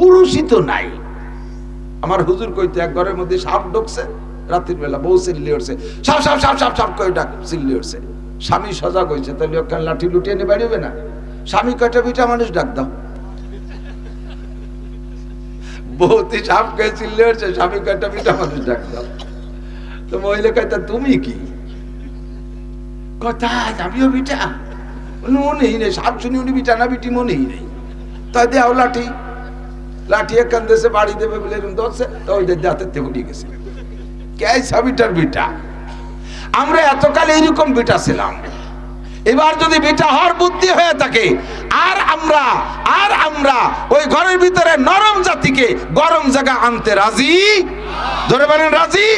পুরুষই তো নাই। আমার হুজুর কইতে এক ঘরের মধ্যে সাপ ঢুকছে রাতের বেলা, বউ চিল্লি উঠছে, সাপ সাপ সাপ সাপ সাপ কই ডাক চিল্লি উঠছে। স্বামী সজাগ হয়েছে, তাহলে ওখানে লাঠি লুটিয়ে নিয়ে বাড়িবে না। স্বামী কয়টা বিটা মানুষ ডাক দাও, বউতি সাপ কয়ে চিল্লি উঠছে, স্বামী কয়টা বিটা মানুষ ডাক দাও। তো মহিলা কয়টা তুমি কি কথা, আমিও বিটা মনেই নেই, সাপ শুনি উনি বিটা না বিটি মনেই নেই। তাই দেও লাঠি, লাঠি এখান দেশে বাড়ি দেবে বলে এরকম ধরছে, তো ওই দাঁতের থেকে উঠে গেছে। কে সাবিটার বিটা? আমরা এতকাল এইরকম বিটা ছিলাম। এবার যদি বিটা হওয়ার বুদ্ধি হয়ে থাকে, আর আমরা ওই ঘরের ভিতরে নরম জাতিকে গরম জায়গা আনতে রাজি, ধরে বলেন রাজি?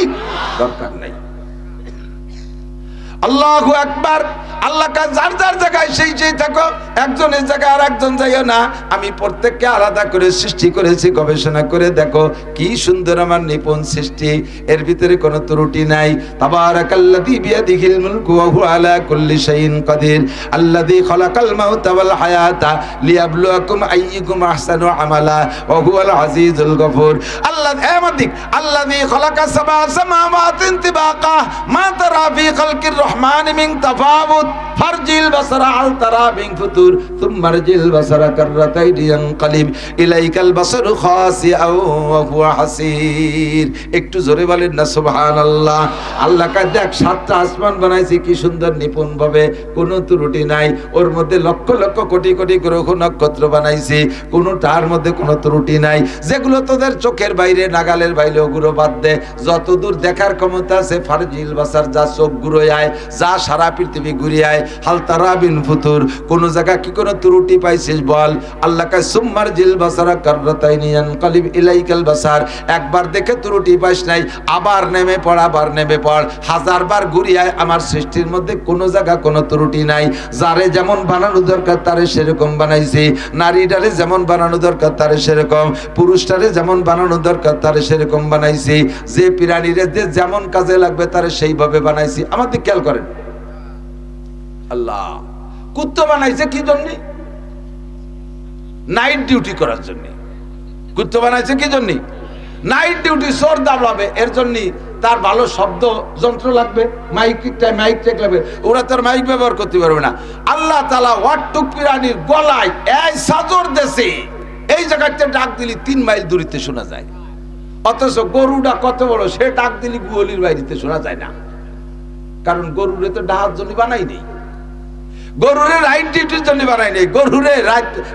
দরকার নাই। আল্লাহু আকবার। আল্লাহ কা যার যার জায়গায় সেই থাকো, একজনের জায়গায় আর একজন যাইও না। আমি প্রত্যেককে আলাদা করে সৃষ্টি করেছি, গবেষণা করে দেখো কি সুন্দর আমার নিপুণ সৃষ্টি, এর ভিতরে কোনো ত্রুটি নাই। তাবারাকাল্লাযী বিয়াদিহিল মুলকু ওয়া হুয়া আলা কুল্লি শাইইন কাদির, আল্লাযী খালাকাল মাউতা ওয়াল হায়াতা লিয়াবলুয়াকুম আইয়ুকুম আহসানু আমালা ওয়া হুয়াল আজিজুল গফুর। আল্লাযী খালাকা সাবআ সামাওয়াতিন তিবাকা মা তারা ফি খালকির রহমান মিন তাফাউত ফারজিল বাসারা আল তারা বিন ফুতুর তুমারজিল বাসারা কাররাতাইনি ইয়ানকালিব ইলাইকাল বাসারু খাসিআও ওয়া হুয়া হাসির। একটু জোরে বলেন না সুবহানাল্লাহ। আল্লাহ কা দেখ সাতটা আসমান বানাইছে কি সুন্দর নিপুণ ভাবে, কোনো ত্রুটি নাই। ওর মধ্যে লক্ষ লক্ষ কোটি কোটি গ্রহ নক্ষত্র বানাইছে, কোনোটার মধ্যে কোনো ত্রুটি নাই। যেগুলো তোদের চোখের বাইরে, নাগালের বাইরে, ওগুলো বাদ দে। যতদূর দেখার ক্ষমতা আছে ফারজিল বাসার, যা চোখ ঘুরায়, যা সারা পৃথিবী ঘুরিয়ায়, হাল তারা বিন ফুতুর, কোন জায়গা কি কোনো ত্রুটি পাইছিস বল? আল্লাহ কা সুমারজিল বাসারা কাররাতাইনি ইয়ানকালিব ইলাইকাল বাসার, একবার দেখে ত্রুটি পাইস নাই, আবার নেমে পড়, আবার নেমে পড়, হাজারবার ঘুরিয়ায়। আমার সৃষ্টির মধ্যে কোনো জায়গা কোনো ত্রুটি নাই। যারে যেমন বানানো দরকার তারে সেরকম বানাইছি, নারীটারে যেমন বানানো দরকার তারে সেরকম, পুরুষটারে যেমন বানানো দরকার তারে সেরকম বানাইছি, যে প্রাণীরে যেমন কাজে লাগবে তারে সেইভাবে বানাইছি। আমাদের খেয়াল করেন, আল্লাহ কুত্তা বানাইছে কি জন্য? নাইট ডিউটি করার জন্য। কুত্তা বানাইছে কি জন্য? নাইট ডিউটি, চোর দাবলাবে, এর জন্য তার ভালো শব্দ যন্ত্র লাগবে, মাইক টেক লাগবে। ওরা তার মাইক ব্যবহার করতে পারবে না। আল্লাহ তাআলা ওয়াট্টুক প্রাণীর গলায় এই সাজর দেশে এই জায়গাতে ডাক দিলি 3 মাইল দূরিতে শোনা যায়, অথচ গরুটা কত বড়, সে ডাক দিলি গুয়ালির বাইরেতে শোনা যায় না। কারণ গরুরে তো ডাহার জন্য বানাই নেই, গরুরে রাইট ডিউটির জন্য বানাই নেই, গরুরে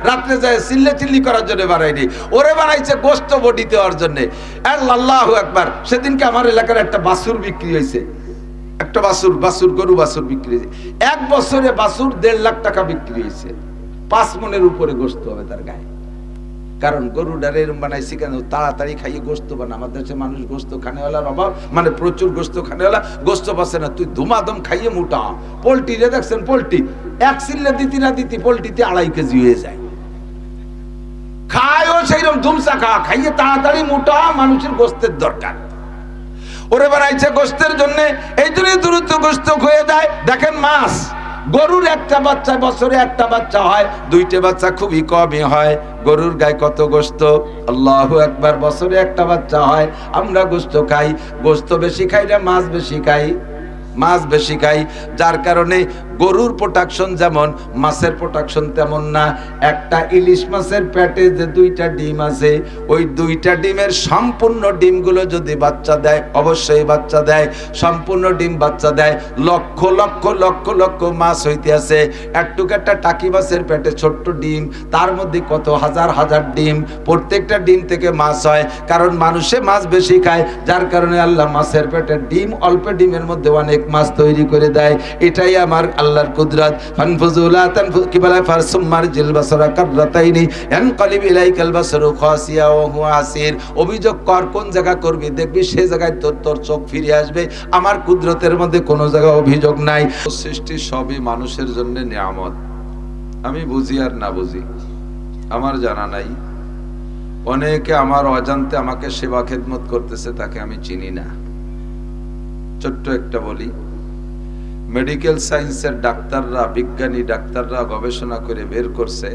রাত্রে যায় চিল্লি করার জন্য বানাই নেই, ওরে বানাইছে গোস্ত বডি দেওয়ার জন্য। আল্লাহু আকবার। সেদিনকে আমার এলাকার একটা বাছুর বিক্রি হয়েছে, একটা গরু বাছুর বিক্রি হয়েছে। 1 বছরে বাছুর 1.5 লাখ টাকা বিক্রি হয়েছে। 5 মণের উপরে গোস্ত হবে তার গায়ে। কারণ গরুটারে এরকম বানাইছি কেন? তাড়াতাড়ি খাইয়ে গোস্ত বানা। আমাদের দেশে মানুষ গোস্ত খানেওয়ালার অভাব, মানে প্রচুর গোস্ত খানেওয়ালা, গোস্ত পাচ্ছে না। তুই ধুমাধম খাইয়ে মোটা। পোল্ট্রি রে দেখছেন, পোল্ট্রি 1 চিল্লে দিতি না দিতি পোল্ট্রিতে 2.5 কেজি হয়ে যায়। খায়ও সেইরকম ধুমসা খাইয়ে তাড়াতাড়ি মোটা, মানুষের গোস্তের দরকার। ওরে বানাইছে গোস্তের জন্য, এই জন্য দ্রুত গোস্ত হয়ে যায়। দেখেন মাছ, গরুর একটা বাচ্চা বছরে একটা বাচ্চা হয়, 2টে বাচ্চা খুবই কমই হয়। গরুর গায়ে কত গোস্ত, আল্লাহু আকবার। বছরে একটা বাচ্চা হয়, আমরা গোস্ত খাই। গোস্ত বেশি খাই না মাছ বেশি খাই? মাছ বেশি খাই। যার কারণে গরুর প্রোডাকশন যেমন, মাছের প্রোডাকশন তেমন না। একটা ইলিশ মাছের পেটে যে 2টা ডিম আছে, ওই 2টা ডিমের সম্পূর্ণ ডিমগুলো যদি বাচ্চা দেয়, অবশ্যই বাচ্চা দেয়, সম্পূর্ণ ডিম বাচ্চা দেয়। লক্ষ লক্ষ লক্ষ লক্ষ মাছ হইতে আছে। একটা টাকি মাছের পেটে ছোট্ট ডিম, তার মধ্যে কত হাজার হাজার ডিম। প্রত্যেকটা ডিম থেকে মাছ হয়, কারণ মানুষে মাছ বেশি খায়। যার কারণে আল্লাহ মাছের পেটে ডিম, অল্প ডিমের মধ্যে অনেক মাছ তৈরি করে দেয়। এটাই আমার আল্লাহর কুদরত। ফানফুজুলা তানফু কি বলে, ফারসুমারজিল বাসারা কাররাতাইনি ইয়ানকালিব ইলাইকাল বাসারু খাসিয়া ওয়া হুয়া হাসির। অভিযোগ কর, কোন জায়গা করবি, দেখবি সেই জায়গায় তোর চোখ ফিরে আসবে। আমার কুদরতের মধ্যে কোনো জায়গা অভিযোগ নাই। সৃষ্টি সবই মানুষের জন্য নিয়ামত। আমি বুঝি আর না বুঝি আমার জানা নাই। অনেকে আমার অজান্তে আমাকে সেবা খেদমত করতেছে, তাকে আমি চিনি না। ছোট্ট একটা বলি, মেডিকেল সায়েন্সের ডাক্তাররা, বিজ্ঞানী ডাক্তাররা গবেষণা করে বের করছে,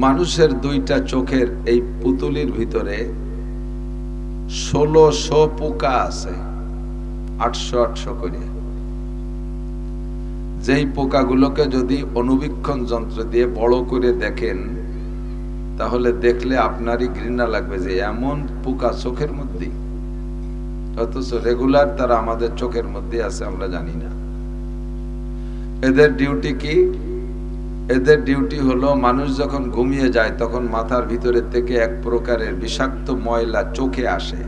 মানুষের দুইটা চোখের এই পুতুলির ভিতরে 1600 পোকা আছে, 800 করে। যেই পোকাগুলোকে যদি অনুবীক্ষণ যন্ত্র দিয়ে বড় করে দেখেন, তাহলে দেখলে আপনারই ঘৃণা লাগবে যে এমন পোকা চোখের মধ্যে, অথচ রেগুলার তারা আমাদের চোখের মধ্যে আছে, আমরা জানি না। এদের ডিউটি কি? এদের ডিউটি হলো মানুষ যখন ঘুমিয়ে যায় তখন মাথার ভিতরে থেকে এক প্রকারের বিষাক্ত ময়লা চোখে আসে।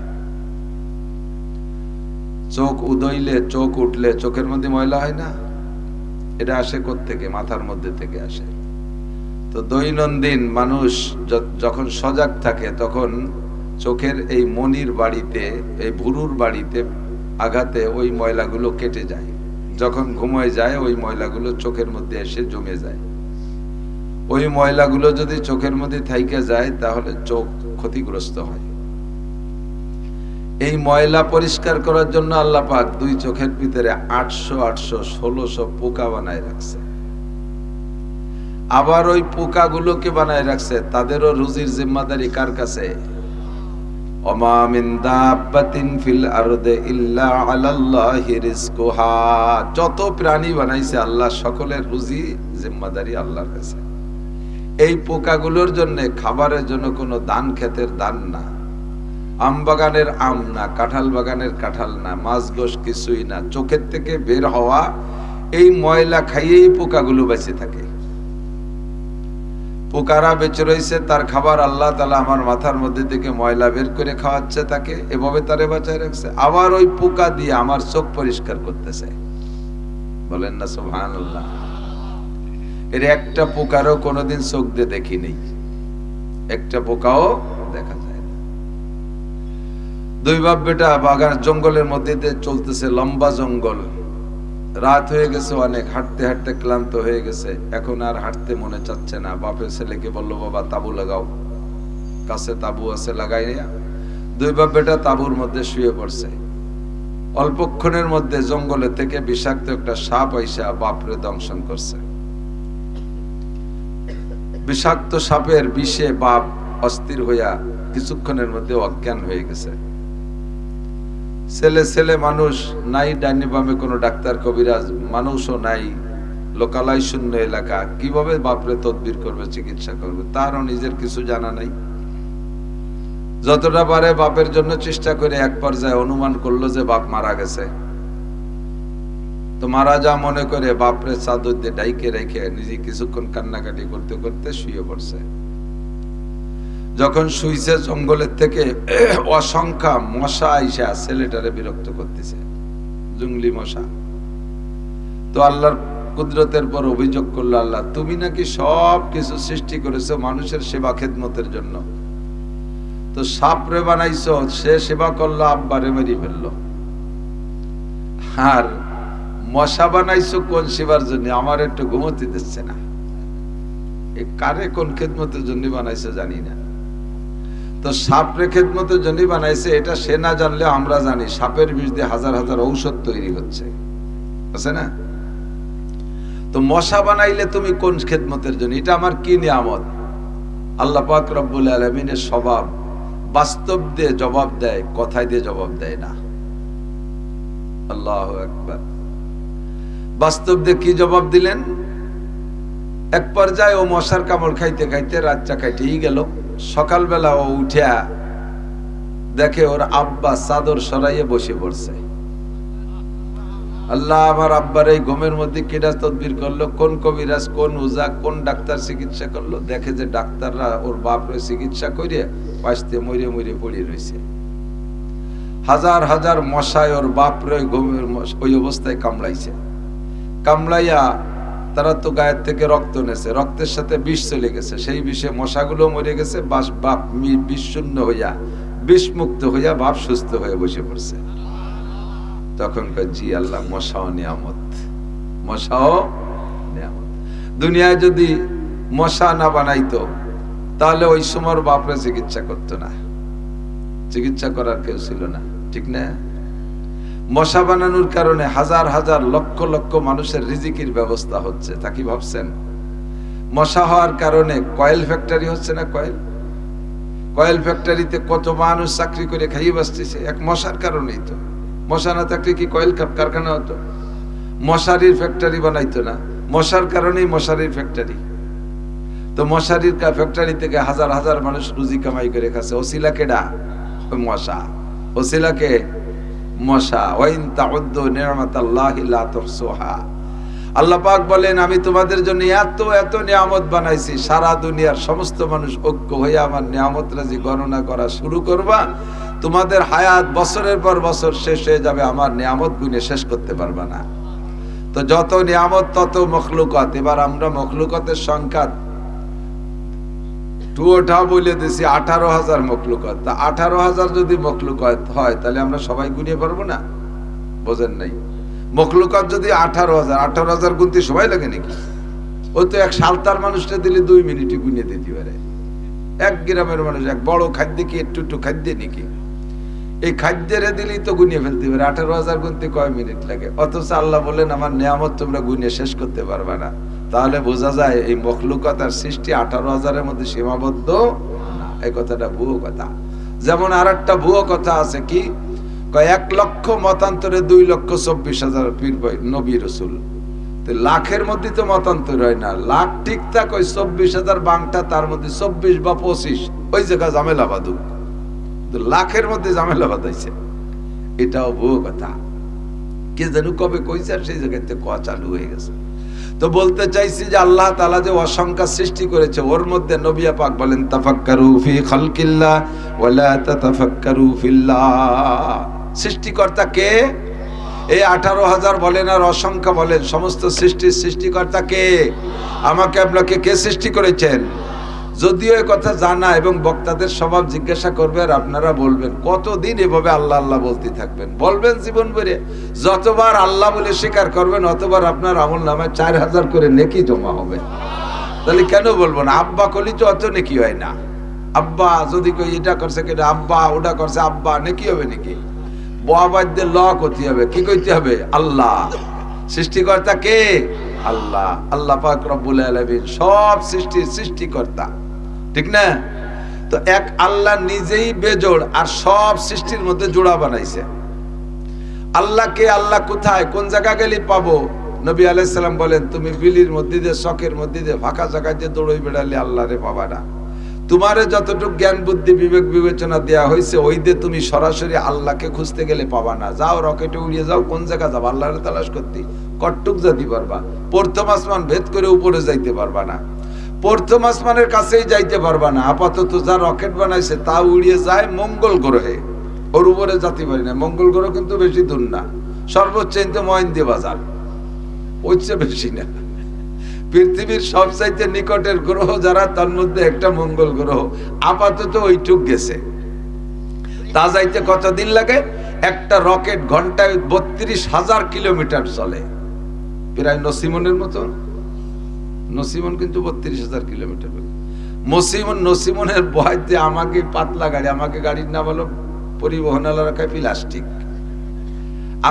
চোখ উদইলে, চোখ উঠলে চোখের মধ্যে ময়লা হয় না? এটা আসে কোত্থেকে? মাথার মধ্যে থেকে আসে। তো দৈনন্দিন মানুষ যখন সজাগ থাকে তখন চোখের এই মনির বাড়িতে, এই ভুরুর বাড়িতে আঘাতে ওই ময়লাগুলো কেটে যায়। যখন ঘুমোয় যায় ওই ময়লাগুলো চোখের মধ্যে এসে জমে যায়। ওই ময়লাগুলো যদি চোখের মধ্যে থাইকে যায় তাহলে চোখ ক্ষতিগ্রস্ত হয়। এই ময়লা পরিষ্কার করার জন্য আল্লাহ পাক দুই চোখের ভিতরে 800-1600 পোকা বানায় রাখছে। আবার ওই পোকাগুলোকে বানায় রাখছে, তাদেরও রুজির জিম্মাদারি কার কাছে? ওমা মিন দাব্বাতিন ফিল আরদে ইল্লা আলাল্লাহি রিজকুহা। যত প্রাণী বানাইছে আল্লাহ, সকলের রুজি জিম্মাদারি আল্লাহর কাছে। এই পোকাগুলোর জন্য খাবারের জন্য কোনো দান ক্ষেতের দান না, আম বাগানের আম না, কাঁঠাল বাগানের কাঁঠাল না, মাছ গোশ কিছুই না। চোখের থেকে বের হওয়া এই ময়লা খাইয়েই পোকাগুলো বেঁচে থাকে। পোকারা বেঁচে রয়েছে, তার খাবার আল্লাহ তাআলা আমার মাথার মধ্যে থেকে ময়লা বের করে খাওয়াচ্ছে তাকে, এভাবে তারে বাঁচায় রাখছে। আবার ওই পোকা দিয়ে আমার চোখ পরিষ্কার করতেছে। বলেন না সুবহানাল্লাহ। এর একটা পোকারও কোনোদিন চোখ দিয়ে দেখি নেই, একটা পোকাও দেখা যায় না। দুই বাপ বেটা বাগান জঙ্গলের মধ্যে দিয়ে চলতেছে, লম্বা জঙ্গল, রাত হয়ে গেছে অনেক, হাঁটতে হাঁটতে ক্লান্ত হয়ে গেছে, এখন আর হাঁটতে মনে চাচ্ছে না। বাপের ছেলেকে বললো, বাবা তাবু লাগাও, কাছে তাবু আছে, লাগাই না। দুই বাপ বেটা তাবুর মধ্যে শুয়ে পড়ছে। অল্পক্ষণের মধ্যে জঙ্গলে থেকে বিষাক্ত একটা সাপ আইসা বাপরে দংশন করছে। বিষাক্ত সাপের বিষে বাপ অস্থির হইয়া কিছুক্ষণের মধ্যে অজ্ঞান হয়ে গেছে। ছেলে ছেলে মানুষ নাই, ডাইনি বামে কোনো ডাক্তার কবিরাজ মানুষও নাই, লোকালয় শূন্য এলাকা, কিভাবে বাপরে তদবির করবে, চিকিৎসা করবে? তারও নিজের কিছু জানা নাই। যতটা পারে বাপের জন্য চেষ্টা করে এক পর্যায়ে অনুমান করলো যে বাপ মারা গেছে। তো মারা যা মনে করে বাপরে চাদর দিয়ে ডাইকে রেখে নিজে কিছুক্ষণ কান্নাকাটি করতে করতে শুয়ে পড়ছে। যখন শুইছে, জঙ্গলের থেকে অসংখ্য মশা আইসা ছেলেটারে বিরক্ত করতেছে, জঙ্গলি মশা। তো আল্লাহর কুদরতের পর অভিযোগ করলো, আল্লাহ তুমি নাকি সব কিছু সৃষ্টি করেছো মানুষের সেবা খেদমতের জন্য, তো সাপরে বানাইছো, সে সেবা করলো, আব্বারে মেরে ফেললো। আর মশা বানাইছো কোন সেবার জন্য? আমার একটু ঘুমোতে দিচ্ছে না। এ কারে কোন খেদমতের জন্য বানাইছে জানি না। তো সাপরে খেদমতের জন্য বানাইছে, এটা সে না জানলে আমরা জানি সাপের বিষ দিয়ে হাজার হাজার ঔষধ তৈরি হচ্ছে, আছে না? তো মশা বানাইলে তুমি কোন খেদমতের জন্য? এটা আমার কি নিয়ামত? আল্লাহ পাক রব্বুল আলামিনের স্বভাব, বাস্তব দিয়ে জবাব দেয়, কথায় দিয়ে জবাব দেয় না। আল্লাহু আকবার। বাস্তব দিয়ে কি জবাব দিলেন? এক পর্যায়ে ও মশার কামড় খাইতে খাইতে রাতটা কাটিয়ে গেল। সকালবেলা ও উঠিয়া দেখে ওর আব্বা চাদর সরাইয়ে বসে পড়ছে। আল্লাহ, আমার আব্বার এই ঘুমের মধ্যে কেডা তদবির করলো? কোন কবিরাজ, কোন উজা, কোন ডাক্তার চিকিৎসা করলো? দেখে যে ডাক্তাররা ওর বাপরে চিকিৎসা করে পাশতে মরে মরে পড়ে রয়েছে। হাজার হাজার মশায় ওর বাপরে ঘুমের ওই অবস্থায় কামড়াইছে। কামড়াইয়া তারা তো গায়ের থেকে রক্ত নেছে, রক্তের সাথে বিষ চলে গেছে, সেই বিষে মশাগুলো মরে গেছে। বাপ বিষ শূন্য হইয়া, বিষমুক্ত হইয়া বাপ সুস্থ হয়ে বসে পড়ছে। তখন জি আল্লাহ, মশাও নিয়ামত, মশাও নিয়ামত। দুনিয়ায় যদি মশা না বানাইতো তাহলে ওই সময় বাপরে চিকিৎসা করতো না, চিকিৎসা করার কেউ ছিল না, ঠিক না? মশা বানানোর কারণে হাজার হাজার লক্ষ লক্ষ মানুষের রিজিকের ব্যবস্থা হচ্ছে, তা কি ভাবছেন? মশা হওয়ার কারণে কয়েল ফ্যাক্টরি হচ্ছে না, কয়েল ফ্যাক্টরিতে কত মানুষ চাকরি করে খাইয়ে বাঁচতেছে এক মশার কারণেই তো। মশা না থাকলে কি কয়েল কারখানা হতো? মশারির ফ্যাক্টরি বানাইতো না, মশার কারণেই মশারির ফ্যাক্টরি। তো মশারির ফ্যাক্টরি থেকে হাজার হাজার মানুষ রুজি কামাই করে খাচ্ছে। ওসিলা কেডা? মশা। ওসিলাকে মশা। ওয়াইন তাউদ্দু নি'মাতাল্লাহি লা তুহসুহা। আল্লাহ পাক বলেন, আমি তোমাদের জন্য এত এত নিয়ামত বানাইছি, সারা দুনিয়ার সমস্ত মানুষ ঐক্য হয়ে আমার নিয়ামত রাজি গণনা করা শুরু করবা, তোমাদের হায়াত বছরের পর বছর শেষ হয়ে যাবে, আমার নিয়ামত গুণে শেষ করতে পারবা না। তো যত নিয়ামত তত মখলুকাত। এবার আমরা মখলুকাতের সংখ্যা টুয়োটা বলে দিছি 18,000 মখলুকাত। তা 18,000 যদি মখলুকাত হয় তাহলে আমরা সবাই গুনিয়ে পারবো না? বোঝেন নাই? মখলুকাত যদি 18,000 গুনতে সময় লাগে নাকি? ও তো এক সালতার মানুষটা দিলে 2 মিনিটে গুনিয়ে দিতে পারে। এক গ্রামের মানুষ এক বড় খাদ্য কি একটু খাদ্য নাকি? এই খাদ্যের দিলেই তো গুনিয়ে ফেলতে পারে। 18,000 গুনতে কয় মিনিট লাগে? অথচ আল্লাহ বলেন আমার নিয়ামত তোমরা গুনিয়ে শেষ করতে পারবে না। তাহলে বোঝা যায় এই মখলুকাতের সৃষ্টি 18,000-এর মধ্যে সীমাবদ্ধ না। এই কথাটা ভুয়ো কথা। যেমন আর একটা ভুয়ো কথা আছে, কি 1 লক্ষ মতান্তরে 2,24,000 পীর নবী রাসূল। তো লাখের মধ্যে তো মতান্তর হয় না, লাখ ঠিক থাক ওই 24,000 বাংটা, তার মধ্যে 24 বা 25 ওই জায়গা ঝামেলা বাঁধুক। লাখের মধ্যে ঝামেলা বাঁধাইছে, এটাও ভুয়ো কথা। কে যেন কবে কইছে আর সেই জায়গাতে ক চালু হয়ে গেছে। তো বলতে চাইছি যে আল্লাহ তাআলা যে অসংখ্য সৃষ্টি করেছে, ওর মধ্যে নবী পাক বলেন তাফাক্কারু ফি খালকিল্লাহ ওয়া লা তাতাফাক্কারু ফিল্লাহ। সৃষ্টিকর্তা কে? এই 18,000 বলেন আর অসংখ্য বলেন, সমস্ত সৃষ্টির সৃষ্টিকর্তা কে? আমাকে আপনাকে কে সৃষ্টি করেছেন? যদিও এ কথা জানা এবং বক্তাদের স্বভাব জিজ্ঞাসা করবে আর আপনারা বলবেন, কতদিন এভাবে আল্লাহ আল্লাহ বলতে থাকবেন? বলবেন জীবন ভরে। যতবার আল্লাহ বলে স্বীকার করবেন অতবার আপনার আমল নামায় 4,000 করে নেকি জমা হবে। তাহলে কেন বলবো না? আব্বা কলি তো অত নেকি হয় না। আব্বা যদি কই এটা করছে কেটে আব্বা, ওটা করছে আব্বা, নেকি হবে নাকি? বাবাদের ল করতে হবে, কি কইতে হবে? আল্লাহ। সৃষ্টিকর্তা কে? আল্লাহ। আল্লাহ পাক রব্বুল আলামিন সব সৃষ্টির সৃষ্টিকর্তা, ঠিক না? তো এক আল্লাহ নিজেই বেজোড় আর সব সৃষ্টির মধ্যে জোড়া বানাইছে। আল্লাহকে আল্লাহ কোথায় কোন জায়গা গেলে পাবো? নবী আলাইহিস সালাম বলেন, তুমি বিলির মধ্যে দিয়ে শখের মধ্যে দিয়ে ফাঁকা জায়গায় দিয়ে দৌড়ই বেড়ালে আল্লাহরে পাবা না। তোমারে যতটুকু জ্ঞান বুদ্ধি বিবেক বিবেচনা দেয়া হয়েছে ওই দিয়ে তুমি সরাসরি আল্লাহকে খুঁজতে গেলে পাবা না। যাও রকেটে উড়িয়ে যাও, কোন জায়গা যাবো? আল্লাহরে তালাশ করতে কটটুক যেতে পারবা? প্রথম আসমান ভেদ করে উপরে যাইতে পারবা না, প্রথম আসমানের কাছেই যাইতে পারবা না। আপাতত যা রকেট বানাইছে তা উড়িয়ে যায় মঙ্গল গ্রহে, ওর উপরে যেতে পারি না। মঙ্গল গ্রহ কিন্তু বেশি দূর না, সর্বোচ্চ মহেন্দ্র বাজার, ওর চেয়ে বেশি না। পৃথিবীর সবচাইতে নিকটের গ্রহ যারা, তার মধ্যে একটা মঙ্গল গ্রহ। আপাতত ওইটুক গেছে। তা যাইতে কতদিন লাগে? একটা রকেট ঘন্টায় 32,000 কিলোমিটার চলে, প্রায় নসিমনের মতো। নসিমন কিন্তু 32,000 কিলোমিটার। নসিমনের বয়তে আমাকে পাতলা গাড়ি, আমাকে গাড়ির না বলো পরিবহন রাখায় প্লাস্টিক।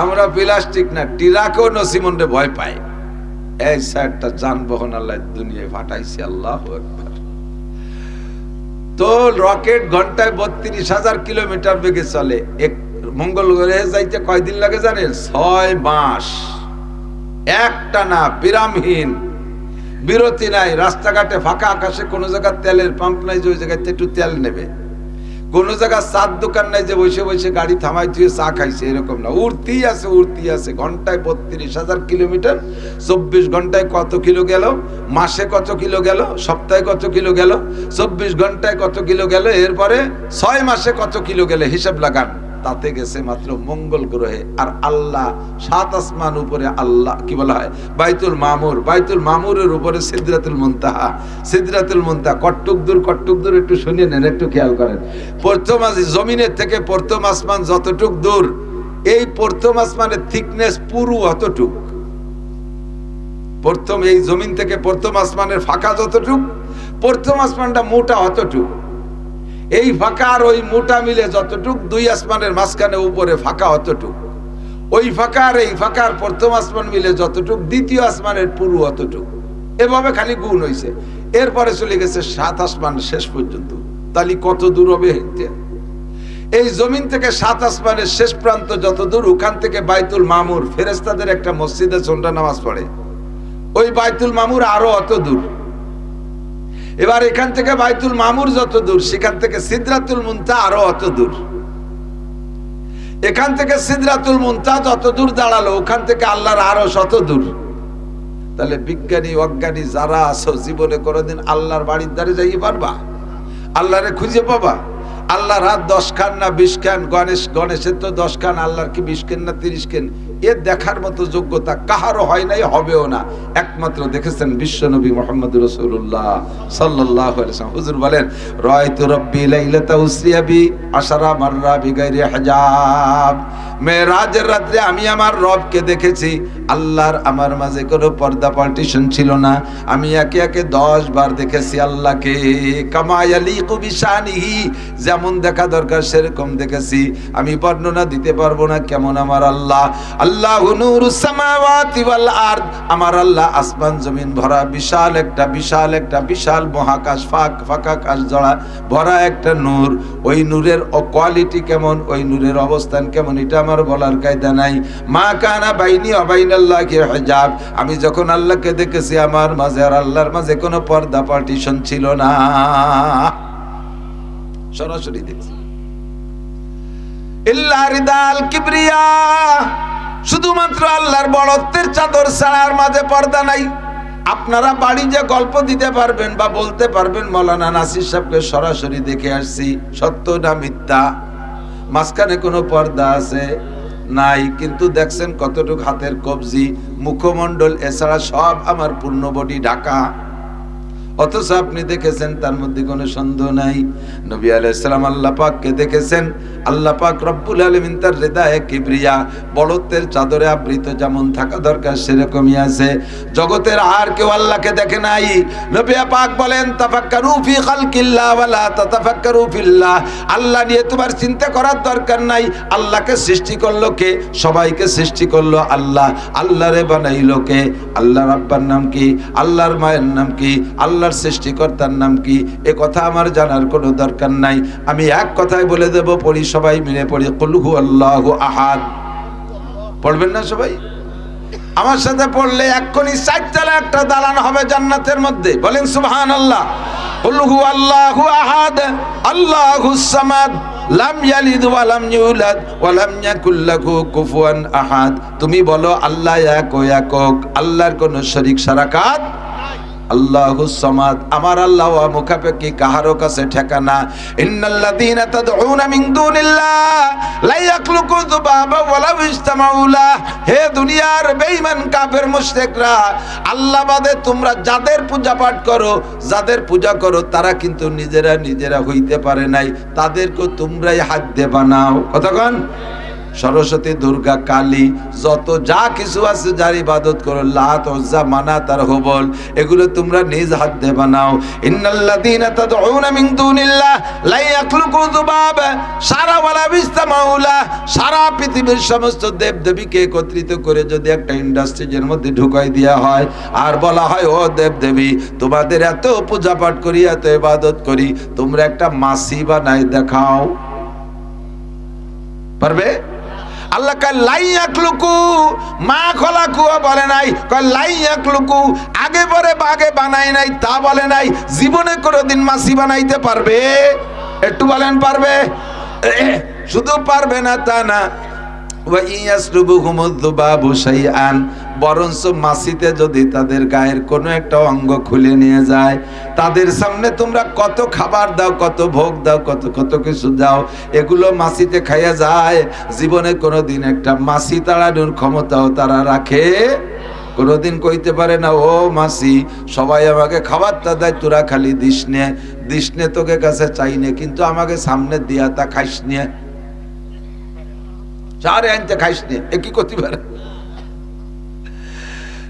আমরা প্লাস্টিক না, টিরাকেও নসিমনে ভয় পাই। এই সাইডটা যানবাহন আল্লাহ দুনিয়ায় পাঠাইছে, আল্লাহু আকবার। তো রকেট ঘন্টায় 32,000 কিলোমিটার বেগে চলে। এক মঙ্গল গ্রহে যাইতে কয়দিন লাগে জানেন? 6 মাস একটানা বিরামহীন, বিরতি নাই। রাস্তাঘাটে ফাঁকা, আকাশে কোনো জায়গায় তেলের পাম্প নাই যে ওই জায়গাতে একটু তেল নেবে, কোনো জায়গায় চার দোকান নাই যে বসে বসে গাড়ি থামাই দিয়ে চা খাইছে, এরকম না। উড়তেই আছে ঘন্টায় 32,000 কিলোমিটার। 24 ঘন্টায় কত কিলো গেল, মাসে কত কিলো গেল, সপ্তাহে কত কিলো গেল, 24 ঘন্টায় কত কিলো গেল, এরপরে 6 মাসে কত কিলো গেলে হিসাব লাগান। তাতে গেছে মাত্র মঙ্গল গ্রহে। আর আল্লাহ 7 আসমান উপরে, আল্লাহ কি বলা হয় বাইতুল মামুর, বাইতুল মামুরের উপরে সিদরাতুল মুনতাহা। সিদরাতুল মুনতাহা কটটুক দূর একটু শুনিয়ে নেন, একটু খেয়াল করেন। প্রথম জমিনের থেকে প্রথম আসমান যতটুক দূর, এই প্রথম আসমানের থিকনেস পুরো অতটুক। প্রথম এই জমিন থেকে প্রথম আসমানের ফাঁকা যতটুক, প্রথম আসমানটা মোটা অতটুক। এই ফাঁকা আর ওই মোটা মিলে যতটুক, 2 আসমানের মাঝখানে উপরে ফাঁকা অতটুক। ওই ফাঁকা আর এই ফাঁকার প্রথম আসমান মিলে যতটুক, দ্বিতীয় আসমানের পুরো অতটুক। এভাবে খালি গুণ হইছে। এরপরে চলে গেছে 7 আসমান শেষ পর্যন্ত। তাহলে কত দূর হবে? এই জমিন থেকে 7 আসমানের শেষ প্রান্ত যত দূর, ওখান থেকে বাইতুল মামুর, ফেরেশতাদের একটা মসজিদে সন্ধ্যা নামাজ পড়ে, ওই বাইতুল মামুর আরো অত দূর। এবার এখান থেকে বাইতুল মামুর যত দূর, সেখান থেকে সিদরাতুল মুনতাহা আরো অত দূর। এখান থেকে সিদরাতুল মুনতাহা যত দূর দাঁড়ালো, ওখান থেকে আল্লাহর আরশ অত দূর। তাহলে বিজ্ঞানী অজ্ঞানী যারা আছো, জীবনে কোনোদিন আল্লাহর বাড়ির ধারে যাই পারবা? আল্লাহরে খুঁজে পাবা? আল্লাহর হাত 10 খান না 20 খান? গণেশের তো 10 খান, আল্লাহর কি 20 খান না 30 খান? এর দেখার মতো যোগ্যতা কাহারও হয় নাই, হবেও না। একমাত্র দেখেছেন বিশ্বনবী মুহাম্মদ রাসূলুল্লাহ সাল্লাল্লাহু আলাইহি ওয়াসাল্লাম। হুজুর বলেন, রাআইতু রাব্বি লাইলাতা উসরিয়া বি আশারা মাররা বিগাইরি হিজাব। মেরাজের রাতে আমি আমার রবকে দেখেছি। আল্লাহর আমার মাঝে কোনো পর্দা পার্টিশন ছিল না। আমি একে একে 10 বার দেখেছি আল্লাহকে। কামা ইয়ালিকু বিশানিহি, যেমন দেখা দরকার সেরকম দেখেছি। আমি বর্ণনা দিতে পারবো না কেমন আমার আল্লাহ। আল্লাহু নূরুস সামাওয়াতি ওয়াল আরদ, আমার আল্লাহ আসমান জমিন ভরা বিশাল একটা মহাকাশ, ফাঁকা আকাশ জড়া ভরা একটা নূর। ওই নূরের কোয়ালিটি কেমন, ওই নূরের অবস্থান কেমন, এটা আমার বলার কায়দা নাই। মা কানা বাইনি ওয়া বাইনাল্লাহি হিজাব, আমি যখন আল্লাহকে দেখেছি, আমার মাঝে আর আল্লাহর মাঝে কোনো পর্দা পার্টিশন ছিল না, সরাসরি দেখছি। ইল্লা রিদাল কিবরিয়া, শুধুমাত্র আল্লাহর বড়ত্বের চাদর ছাড়ার মাঝে পর্দা নাই। আপনারা বাড়ি যে গল্প দিতে পারবেন বা বলতে পারবেন, মৌলানা নাসির সাহেবকে সরাসরি দেখে আসছি, সত্য না মিথ্যা? মাঝখানে কোনো পর্দা আছে? নাই। কিন্তু দেখছেন কতটুকু হাতের কবজি, মুখমণ্ডল, এছাড়া সব আমার পূর্ণ বডি ঢাকা। অথচ আপনি দেখেছেন, তার মধ্যে কোনো সন্দেহ নাই। নবী আলাইহিস সালাম আল্লাহ পাককে দেখেছেন। আল্লাহ পাক রব্বুল আলামিন তার হৃদয়ে কিবরিয়া, বড়ত্বের চাদরে আবৃত যেমন থাকা দরকার সেরকমই আছে। জগতের আর কেউ আল্লাহকে দেখে নাই। নবী পাক বলেন, তাফাক্কারু ফি খালকিল্লাহ ওয়া লা তাতাফাক্কারু ফিল্লাহ, আল্লাহ নিয়ে তোমার চিন্তা করার দরকার নাই। আল্লাহকে সৃষ্টি করলো কে? সবাইকে সৃষ্টি করলো আল্লাহ। আল্লাহরে বানাইলো কে? আল্লাহর আব্বার নাম কি? আল্লাহর মায়ের নাম কি? আল্লাহর সৃষ্টিকর্তার নাম কি? এ কথা আমার জানার কোনো দরকার নাই। আমি এক কথায় বলে দেব, পড়ি, সবাই মিলে পড়ি, কুল হু আল্লাহু আহাদ। পড়বেন না সবাই? আমার সাথে পড়লে এক্ষুনি 4 তলা একটা দালান হবে জান্নাতের মধ্যে। বলেন সুবহানাল্লাহ। কুল হু আল্লাহু আহাদ আল্লাহুস সামাদ লাম ইয়ালিদ ওয়া লাম ইউলাদ ওয়া লাম ইয়াকুল লাহু কুফুয়ান আহাদ। তুমি বলো আল্লাহ এক ও একক, আল্লাহর কোনো শরীক শারাকাত। আল্লাহুস সামাদ, আমার আল্লাহ মুখাপেক্ষী, কাহারও কাছে ঠিকানা। ইন্নাল্লাযীনা তাদউনা মিন দুনিল্লাহ লা ইয়াখলুকু যুবাবা ওয়ালাউ ইসতামাউ লাহ। হে দুনিয়ার বেঈমান কাফের মুশরিকরা, আল্লাহ বাদে তোমরা যাদের পূজা পাঠ করো, যাদের পূজা করো, তারা কিন্তু নিজেরা হইতে পারে নাই, তাদেরকে তোমরাই হাত দিয়ে বানাও। কতক্ষণ? সরস্বতী, দুর্গা, কালী, যত যা কিছু আছে যার ইবাদত করো, লাত, উজ্জা, মানাত আর হুবল, এগুলো তোমরা নিজ হাত দিয়ে বানাও। ইন্নাল্লাযীনা তাদউনা মিন দুনিল্লাহ লা ইয়াখলুকু যুবাবা সারা ওয়ালা বিসতামাউ লাহ। সারা পৃথিবীর সমস্ত দেবদেবীকে একত্রিত করে যদি একটা ইন্ডাস্ট্রিজের মধ্যে ঢুকাই দেওয়া হয়, আর বলা হয়, ও দেবদেবী, তোমাদের এত পূজা পাঠ করি, এত ইবাদত করি, তোমরা একটা মাসি বানাই দেখাও, পারবে? আল্লাহ কয় লাই ইয়াখলুকু মা খলাকু বলে নাই, কয় লাই ইয়াখলুকু, আগে পরে বাগে বানাই নাই তা বলে নাই। জীবনে কোনোদিন মাসি বানাইতে পারবে? একটু বলেন, পারবে? শুধু পারবে না তা না, ওয়া ইয়াসলুবুহুমুয যুবাবু শাইআন, বরঞ্চ মাসিতে যদি তাদের গায়ের কোনো একটা অঙ্গ খুলে নিয়ে যায়, তাদের সামনে তোমরা কত খাবার দাও, কত ভোগ দাও, কত কিছু দাও, এগুলো মাসিতে খাইয়া যায়। জীবনে কোনোদিন একটা মাসি তাড়ানোর ক্ষমতাও তারা রাখে? কোনোদিন কইতে পারে না, ও মাসি, সবাই আমাকে খাবারটা দেয়, তোরা খালি দিস নে, তোকে কাছে চাই নে, কিন্তু আমাকে সামনে দিয়া তা খাইস নিয়ে, চারে আনতে খাইস নে, এ কি করতে পারে?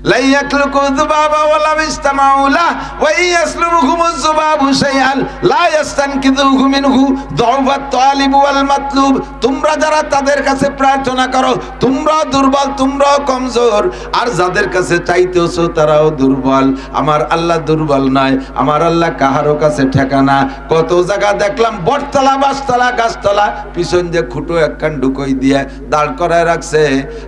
লা ইয়াখলুকু যুবাবা ওয়া লা ইসতামাউ লা ওয়া ইয়াসলুবুহুমুজ যুবাবু শাইআন লা ইস্তানকিযুহু মিনহু দুআফাত তালিব ওয়াল মাতলুব। তোমরা যারা তাদের কাছে প্রার্থনা করো তোমরাও দুর্বল, তোমরাও কমজোর, আর যাদের কাছে চাইতেছো তারাও দুর্বল। আমার আল্লাহ দুর্বল নয়, আমার আল্লাহ কাহারও কাছে ঠেকানা। কত জায়গা দেখলাম বটতলা, বাসতলা, গাছতলা, পিছন দিয়ে খুঁটো একখান ঢুকই দিয়ে দাঁড় করায় রাখছে,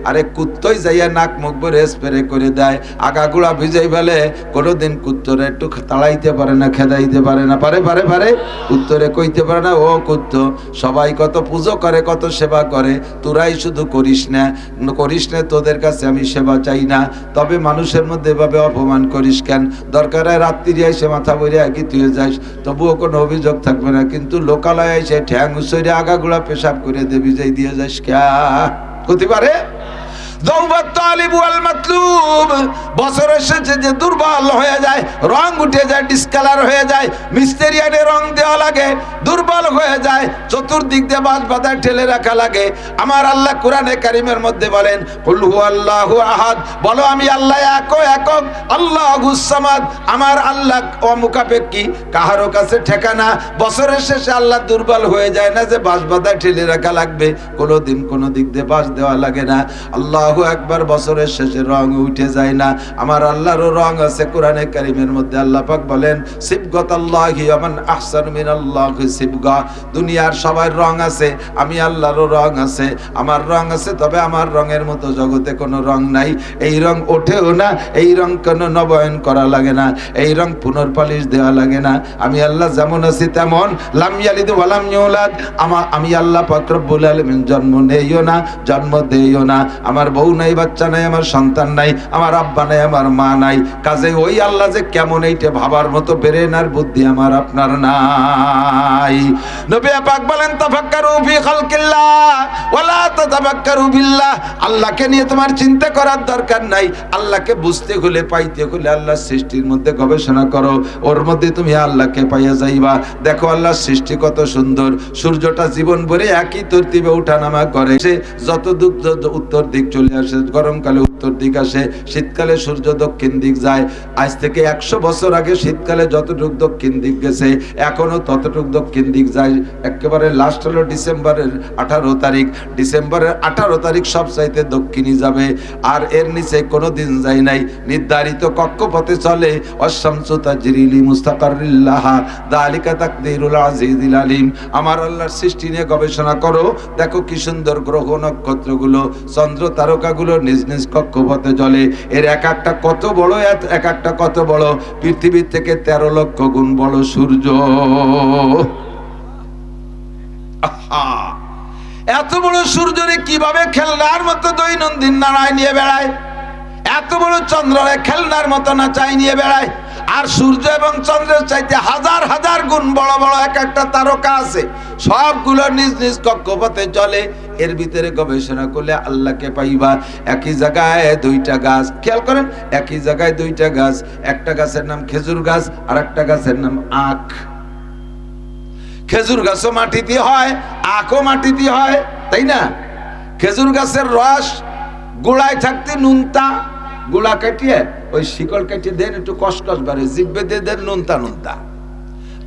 আরে কুত্তই যাইয়া নাক মুখ ভরে স্প্রে করে দেয়, আগাগুড়া ভিজাই ফেলে। কোনোদিন কুত্তরে একটু তাড়াইতে পারে না, খেদাইতে পারে না, পারে কুত্তরে কইতে পারে না, ও কুত্ত সবাই কত পুজো করে, কত সেবা করে, তোরাই শুধু করিস না, তোদের কাছে আমি সেবা চাই না। তবে মানুষের মধ্যে এভাবে অপমান করিস কেন? দরকার হয় রাত্রি এসে মাথা বইরে একই তুই যাস, তবুও কোনো অভিযোগ থাকবে না, কিন্তু লোকালয়ে এসে ঠ্যাং উসরে আগাগুড়া পেশাব করে দেবি যাই দিয়ে যাস ক্যা হতে পারে? বছরের শেষে যে দুর্বল হয়ে যায়, রং উঠে যায়, ডিসকালার হয়ে যায়, মিস্তেরিয়ানে রং দেওয়া লাগে, দুর্বল হয়ে যায়, চতুর্দিক দিয়ে বাঁশ বাঁধায় ঠেলে রাখা লাগে। আমার আল্লাহ কোরআনে কারিমের মধ্যে বলেন, কুল হুয়াল্লাহু আহাদ, বলো আমি আল্লাহ একক, আল্লাহুস সামাদ, আমার আল্লাহ অমুখাপেক্ষী, কাহারও কাছে ঠেকানা। বছরের শেষে আল্লাহ দুর্বল হয়ে যায় না যে বাঁশ বাঁধায় ঠেলে রাখা লাগবে, কোনোদিন কোনো দিক দিয়ে বাঁশ দেওয়া লাগে না। আল্লাহ একবার বছরের শেষে রং উঠে যায় না। আমার আল্লাহরও রং আছে। কোরআনে কারীমের মধ্যে আল্লাহ পাক বলেন, সিবগাতাল্লাহি ওয়া মান আহসানু মিনাল্লাহি সিবগা, দুনিয়ার সবার রং আছে, আমি আল্লাহরও রং আছে। আমার রং আছে, তবে আমার রঙের মতো জগতে কোনো রং নাই। এই রং ওঠেও না, এই রং কোনো নবায়ন করা লাগে না, এই রং পুনর্পালিশ দেওয়া লাগে না। আমি আল্লাহ যেমন আছি তেমন, লাম ইয়ালিদ ওয়া লাম ইউলাদ, আমি আল্লাহ পাক রব্বুল আলামিন জন্ম নেইও না, জন্ম দেইও না, আমার বউ নাই, বাচ্চা নাই, আমার সন্তান নাই, আমার আব্বা নাই, আমার মা নাই। কাজে ওই আল্লাহ যে কেমন, এইটা ভাবার মতো ব্রেন আর বুদ্ধি আমার আপনার নাই। নবী পাক বলেন, তাফাক্কারু ফি খালকিল্লাহ ওয়ালা তাতাফাক্কারু বিল্লাহ, আল্লাহকে নিয়ে তোমার চিন্তা করার দরকার নাই। আল্লাহকে বুঝতে হলে, পাইতে হলে আল্লাহর সৃষ্টির মধ্যে গবেষণা করো, ওর মধ্যে তুমি আল্লাহকে পাইয়া যাইবা। দেখো আল্লাহর সৃষ্টি কত সুন্দর। সূর্যটা জীবন ভরে একই তরতিবে ওঠানামা করে, সে যত দূর উত্তর দিক চলে আসে, গরমকালে উত্তর দিক আসে, শীতকালে সূর্য দক্ষিণ দিক যায়। আজ থেকে 100 বছর আগে শীতকালে যতটুক দক্ষিণ দিক গেছে, এখনো ততটুক দক্ষিণ দিক যায়। একেবারে লাস্ট হলো ডিসেম্বরের 18 তারিখ, ডিসেম্বরের 18 তারিখ সবচাইতে দক্ষিণই যাবে, আর এর নিচে কোনো দিন যায় নাই। নির্ধারিত কক্ষপথে চলে। অশামসু তাজরি লিমুস্তাকাররিল লাহা যালিকা তাকদীরুল আজিজিল আলিম। আমার আল্লাহর সৃষ্টি নিয়ে গবেষণা করো, দেখো কি সুন্দর গ্রহ নক্ষত্রগুলো, চন্দ্র তারকাগুলো নিজ নিজ কক্ষপথে চলে। এর এক একটা কত বড়, এক একটা কত বড়, পৃথিবীর থেকে 13 লক্ষ গুণ বড় সূর্য। এত বড় সূর্যরে কিভাবে খেলনার মতো দৈনন্দিন নাড়ায় নিয়ে বেড়ায়, এত বড় চন্দ্ররে খেলনার মতো নাচাই নিয়ে বেড়ায়। আর সূর্য এবং চন্দ্রের চাইতে হাজার হাজার গুণ বড় বড় এক একটা তারকা আছে, সবগুলো নিজ নিজ কক্ষপথে চলে। এর ভিতরে গবেষণা করলে আল্লাহকে পাইবা। একই জায়গায় দুইটা গাছ, খেয়াল করেন, একই জায়গায় দুইটা গাছ, একটা গাছের নাম খেজুর গাছ আর একটা গাছের নাম আখ। খেজুর গাছও মাটিতে হয়, আখও মাটিতে হয়, তাই না? খেজুর গাছের রস গোড়ায় থাকতে নুনতা, গোড়া কাটিয়ে ওই শিকড় কাটিয়ে দেন, একটু কসকস বাড়ে, জিভে দিয়ে দেন নুনতা নুনতা।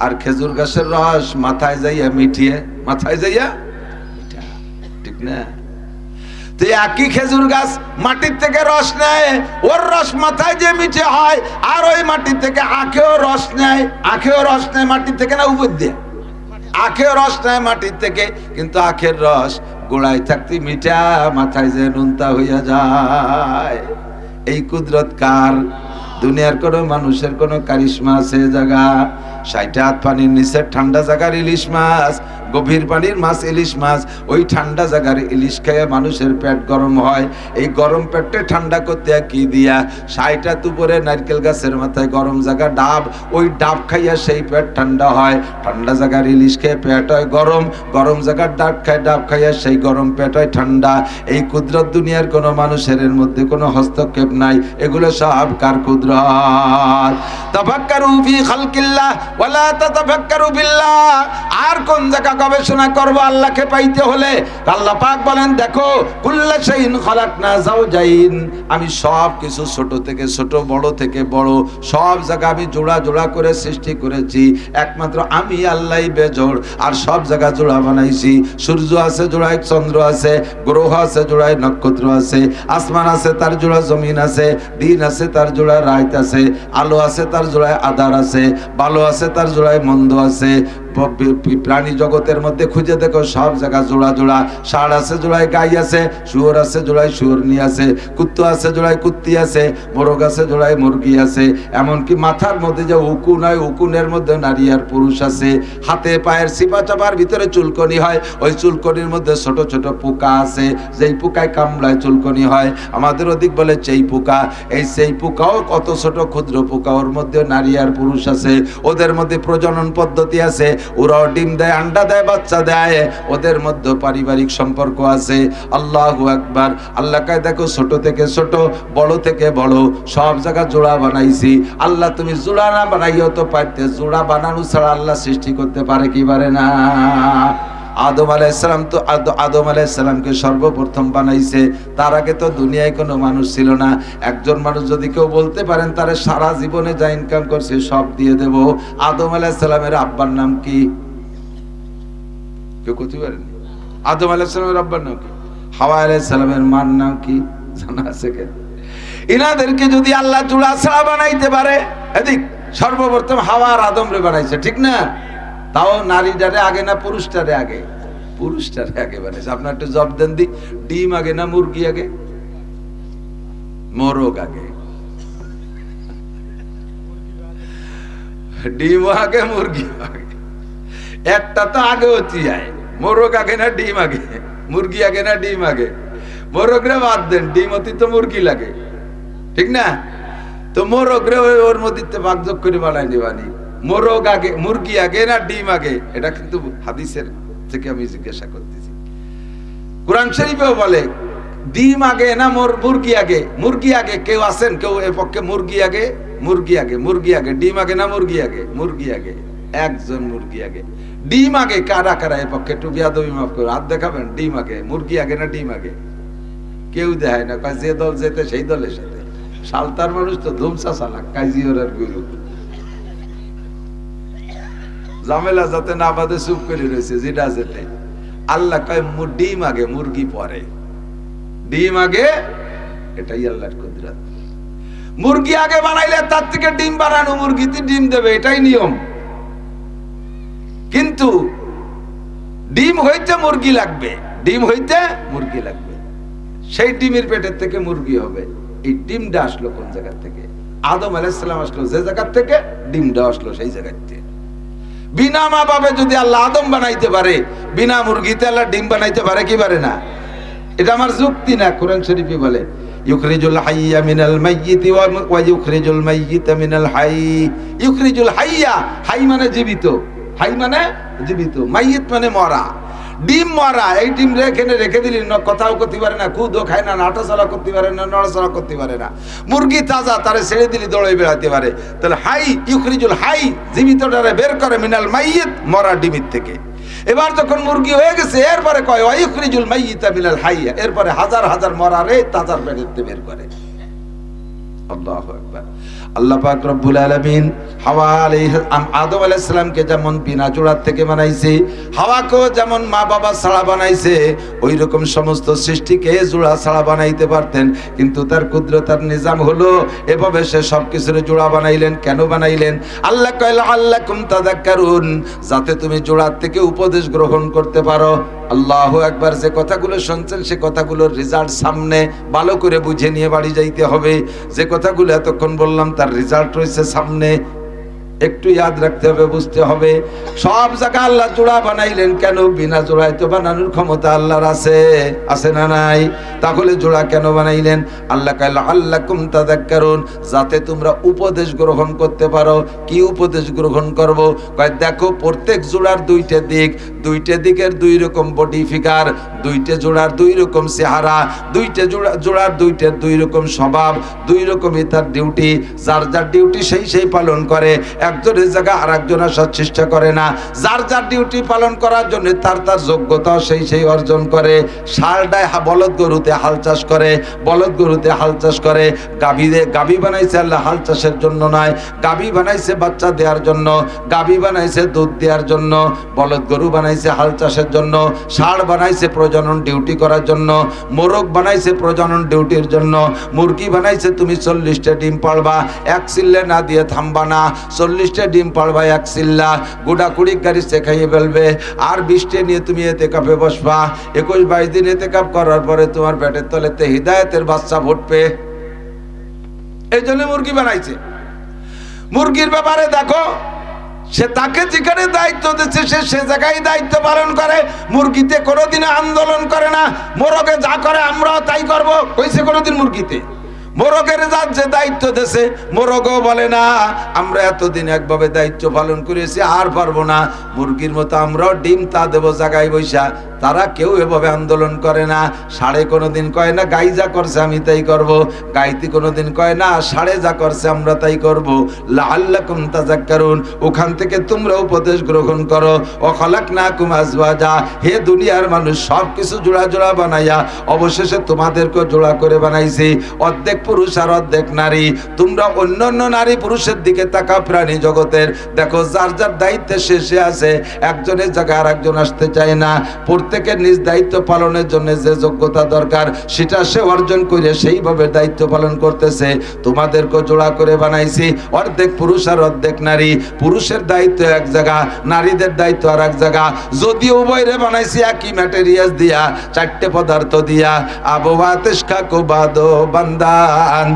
আর খেজুর গাছের রস মাথায় যাইয়া মিঠিয়ে, মাথায় যাইয়া মিঠা, ঠিক না? তো একই খেজুর গাছ মাটির থেকে রস নেয়, ওর রস মাথায় যে মিঠে হয়, আর ওই মাটির থেকে আখেও রস নেয়, আখেও রস নেয় মাটির থেকে, না উপর দিয়ে, আখেও রস নেয় মাটির থেকে, কিন্তু আখের রস গোড়ায় থাকতে মিঠা, মাথায় যে নুনতা হইয়া যায়। এই কুদরত কার? দুনিয়ার কোনো মানুষের কোনো কারিশমা আছে? জায়গা 60 হাত পানির নিচে ঠান্ডা জায়গার ইলিশ মাছ, গভীর পানির মাছ ইলিশ মাছ, ওই ঠান্ডা জায়গার ইলিশ খেয়ে মানুষের পেট গরম হয়। এই গরম পেটে ঠান্ডা করতে কি দিয়া? 60 হাত উপরে নারকেল গাছের মাথায় গরম জায়গা ডাব, ওই ডাব খাইয়া সেই পেট ঠান্ডা হয়। ঠান্ডা জায়গার ইলিশ খেয়ে পেট হয় গরম, গরম জায়গার ডাব খাইয়া সেই গরম পেট হয় ঠান্ডা। এই কুদরত দুনিয়ার কোনো মানুষের এর মধ্যে কোনো হস্তক্ষেপ নাই, এগুলো সব কার কুদরত? তাফাক্কারু ফি খালকিল্লাহ ওয়ালা তাতাফাক্কারু বিল্লাহ। আর কোন জায়গা গবেষণা করব আল্লাহকে পাইতে হলে? আল্লাহ পাক বলেন দেখো কুল্লা শাইইন খালাকনা যাওজাইন, আমি সব কিছু ছোট থেকে ছোট, বড় থেকে বড় সব জায়গা আমি জোড়া জোড়া করে সৃষ্টি করেছি। একমাত্র আমি আল্লাহই বেজোড়, আর সব জায়গা জোড়া বানাইছি। সূর্য আছে জোড়ায়, চন্দ্র আছে, গ্রহ আছে জোড়ায়, নক্ষত্র আছে, আসমান আছে তার জোড়া জমিন আছে, দিন আছে তার জোড়ায় রাত আছে, আলো আছে তার জোড়ায় আধার আছে, ভালো আছে তার জোড়ায় মন্দ আছে। প্রাণী জগতের মধ্যে খুঁজে দেখো সব জায়গা জোড়া জোড়া। ষাঁড় আছে জোড়ায় গাই আছে, শুয়োর আছে জোড়ায় শুয়োরনি আছে, কুত্তো আছে জোড়ায় কুত্তি আছে, মোরগ আছে জোড়ায় মুরগি আছে। এমনকি মাথার মধ্যে যে উকুন হয়, উকুনের মধ্যে নারী আর পুরুষ আছে। হাতে পায়ের সিপা চাপার ভিতরে চুলকনি হয়, ওই চুলকনির মধ্যে ছোট ছোট পোকা আছে, যেই পোকায় কামড়ায় চুলকনি হয়। আমাদের ওদিক বলে চেই পোকা। এই সেই পোকাও কত ছোট ক্ষুদ্র পোকা, ওর মধ্যে নারী আর পুরুষ আছে। ওদের মধ্যে প্রজনন পদ্ধতি আছে, ওরাও ডিম দেয়, আন্ডা দেয়, বাচ্চা দেয়, ওদের মধ্যে পারিবারিক সম্পর্ক আছে। আল্লাহু আকবার। আল্লাহ কয় দেখো ছোট থেকে ছোট, বড় থেকে বড় সব জায়গা জোড়া বানাইছি। আল্লাহ তুমি জোড়া না বানাইও তো পারতে, জোড়া বানানো ছাড়া আল্লাহ সৃষ্টি করতে পারে কি পারে না? আদম আলাইহিস সালাম তো আদম আলাইহিস সালামকে সর্বপ্রথম বানাইছে। তার আগে তো দুনিয়ায় কোনো মানুষ ছিল না। একজন মানুষ যদি কেউ বলতে পারেন তারে সারা জীবনে যা ইনকাম করছে সব দিয়ে দেব, আদম আলাইহিস সালামের আব্বার নাম কি? কেউ করতে পারেন? আদম আলাইহিস সালামের আব্বার নাম কি? হাওয়া আলাইহিস সালামের মার নাম কি জানা আছে কে? ইনাদেরকে যদি আল্লাহ জোড়া ছাড়া বানাইতে পারে, এদিক সর্বপ্রথম হাওয়া আর আদম রে বানাইছে, ঠিক না? তাও নারীটারে আগে না পুরুষটারে আগে? পুরুষটারে আগে বানাইছে। আপনার একটু জব দেন দি, ডিম আগে না মুরগি আগে? মোরগ আগে? ডিম আগে মুরগি আগে? একটা তো আগে হচ্ছে যায়। মোরগ আগে না ডিম আগে? মুরগি আগে না ডিম আগে? মোরগরে বাদ দেন, ডিম অতি তো মুরগি লাগে, ঠিক না? তো মোরগরে ওর মধ্যে ভাগযোগ করে বানাই দিবানি। মোরগ আগে, মুরগি আগে না ডিম আগে? এটা কিন্তু হাদিসের থেকে আমি জিজ্ঞাসা করতেছি। কোরআন শরীফেও বলে ডিম আগে না মুরগি আগে? মুরগি আগে। কেউ আছেন কেউ এর পক্ষে মুরগি আগে? মুরগি আগে, মুরগি আগে। ডিম আগে না মুরগি আগে? মুরগি আগে। একজন মুরগি আগে। ডিম আগে কারা কারা এর পক্ষে? একটু বিয়াদবি মাফ করুন, হাত দেখাবেন। ডিম আগে, মুরগি আগে না ডিম আগে? কেউ দেখায় না, কয় যে দল যেতে সেই দলের সাথে। সালতার মানুষ তো ধুমসা চালাক, কাজিওরার গুরু। ঝামেলা যাতে না বাদে চুপ করে রয়েছে, যেটা যেতে। আল্লাহ কয় ডিম আগে মুরগি পরে, ডিম আগে। এটাই আল্লাহর কুদরত। মুরগি আগে বানাইলে তার থেকে ডিম বানানো, মুরগিতে ডিম দেবে, এটাই নিয়ম। কিন্তু ডিম হইতে মুরগি লাগবে, ডিম হইতে মুরগি লাগবে। সেই ডিমের পেটের থেকে মুরগি হবে। এই ডিমটা আসলো কোন জায়গা থেকে? আদম আলাইহিস সালাম আসলো যে জায়গা থেকে, ডিমটা আসলো সেই জায়গা থেকে। বিনা মা বাবা যদি আল্লাহ আদম বানাইতে পারে, বিনা মুরগিতে আল্লাহ ডিম বানাইতে পারে কি পারে না? এটা আমার যুক্তি না, কোরআন শরীফে বলে ইউখরিজুল হাইয়া মিনাল মাইয়িতি ওয়া ইউখরিজুল মাইয়িতা মিনাল হাই। ইউখরিজুল হাইয়া, হাই মানে জীবিত, হাই মানে জীবিত, মাইয়িত মানে মরা। ডিম মরা, এই ডিম রেখে দিলি কথাও করতে পারে না, খুদও খায় না, নাটাচলা করতে পারে না, নড়াচড়া করতে পারে না। মুরগি তাজা, তারে ছেড়ে দিলি দৌড়ে বেড়াতে পারে। তাহলে হাই, ইউখরিজুল হাই, জীবিতটারে বের করে মিনাল মাইয়িত, মরা ডিমের থেকে। এবার যখন মুরগি হয়ে গেছে, এরপরে কয় ওয়া ইউখরিজুল মাইয়িতা মিনাল হাইয়া, এরপরে হাজার হাজার মরারে তাজার পেটেতে বের করে। আল্লাহু আকবার। আল্লাহ পাক রব্বুল আলামিন আদম আলাইহিস সালামকে যেমন বিনা জোড়ার থেকে বানাইছে, হাওয়াকেও যেমন মা বাবা ছাড়া বানাইছে, ওই রকম সমস্ত সৃষ্টিকে জোড়া ছাড়া বানাইতে পারতেন। কিন্তু তার কুদরতার নিজাম হলো এভাবে সে সবকিছুর জোড়া বানাইলেন। কেন বানাইলেন? আল্লাহ কইল আল্লাকুম তাযাক্কারুন, যাতে তুমি জোড়ার থেকে উপদেশ গ্রহণ করতে পারো। আল্লাহু আকবার। যে কথাগুলো শুনছেন সে কথাগুলোর রেজাল্ট সামনে, ভালো করে বুঝে নিয়ে বাড়ি যাইতে হবে। যে কথাগুলো এতক্ষণ বললাম তার রেজাল্ট রয়েছে সামনে, একটু ইয়াদ রাখতে হবে, বুঝতে হবে। সব জায়গা আল্লাহ জোড়া বানাইলেন কেন? বিনা জোড়ায় তো বানানোর ক্ষমতা আল্লাহর আছে, আছে না নাই? তাহলে জোড়া কেন বানাইলেন? আল্লাহ কইল আল্লাকুম তাযাক্কারুন, যাতে তোমরা উপদেশ গ্রহণ করতে পারো। কি উপদেশ গ্রহণ করব? কয় দেখো প্রত্যেক জোড়ার দুইটা দিক, দুইটা দিকের দুই রকম বডি ফিগার, দুইটা জোড়ার দুই রকম চেহারা, দুইটা জোড়ার দুইটার দুই রকম স্বভাব, দুই রকমই তার ডিউটি। যার যার ডিউটি সেই পালন করে, একজনের জায়গায় আর একজন আসার চেষ্টা করে না। যার যার ডিউটি পালন করার জন্য তার যোগ্যতাও সেই অর্জন করে। ষাঁড়টায় বলদ গরুতে হাল চাষ করে, বলদ গরুতে হাল চাষ করে। গাভী বানাইছে আল্লাহ হাল চাষের জন্য নয়, গাভী বানাইছে বাচ্চা দেওয়ার জন্য, গাভী বানাইছে দুধ দেওয়ার জন্য, বলদ গরু বানাইছে হাল চাষের জন্য, ষাঁড় বানাইছে প্রজনন ডিউটি করার জন্য, মোরগ বানাইছে প্রজনন ডিউটির জন্য, মুরগি বানাইছে তুমি 40টা ডিম পাড়বা, এক চিল্লে না দিয়ে থামবা না, 40টা ডিম পাড়বা এক চিল্লা, গুড়া কুড়ি গাড়ি শেখাইয়ে ফেলবে। আর 20টা নিয়ে তুমি এতে কাপে বসবা। 21-22 দিন এতে কাপ করার পরে তোমার পেটের তলেতে হিদায়াতের বাচ্চা ফুটবে। এই জন্য মুরগি বানাইছে। মুরগির ব্যাপারে দেখো, সে তাকে যেখানে দায়িত্ব দিচ্ছে সে জায়গায় দায়িত্ব পালন করে। মুরগিতে কোনোদিন আন্দোলন করে না। মোরগে যা করে আমরাও তাই করবো কইছে কোনোদিন মুরগিতে? মোরগের যার যে দায়িত্ব দিয়েছে মোরগও বলে না আমরা এতদিন একভাবে দায়িত্ব পালন করেছি আর পারবো না। মুরগির মতো আমরাও ডিম তা দেবো জায়গায় বৈশা। তারা কেউ এভাবে আন্দোলন করে না। ষাঁড়ে কোনোদিন কয় না গাই যা করছে আমি তাই করব, গাইতে কোনোদিন কয় না ষাঁড়ে যা করছে আমরা তাই করব। লাআল্লাকুম তাযাক্কারুন, ওখান থেকে তোমরা উপদেশ গ্রহণ করো। ও খালাকনাকুম আজওয়াজা, হে দুনিয়ার মানুষ সব কিছু জোড়া জোড়া বানাইয়া অবশেষে তোমাদেরকে জোড়া করে বানাইছি, অর্ধেক পুরুষ আর অর্ধেক নারী। তোমরা অন্যান্য নারী পুরুষের দিকে তাকা প্রাণী জগতের, দেখো যার যার দায়িত্বে শেষে আছে, একজনের জায়গায় আর একজন আসতে চায় না। প্রত্যেকের নিজ দায়িত্ব পালনের জন্য যে যোগ্যতা দরকার সেটা সে অর্জন করে সেইভাবে দায়িত্ব পালন করতেছে। তোমাদেরকে জোড়া করে বানাইছি, অর্ধেক পুরুষ আর অর্ধেক নারী। পুরুষের দায়িত্ব এক জায়গা, নারীদের দায়িত্ব আর এক জায়গা। যদিও উভয়রে বানাইছি একই ম্যাটেরিয়ালস দিয়া, 4টে পদার্থ দিয়া। আবওয়াতিস খাকো বাদো বান্দান,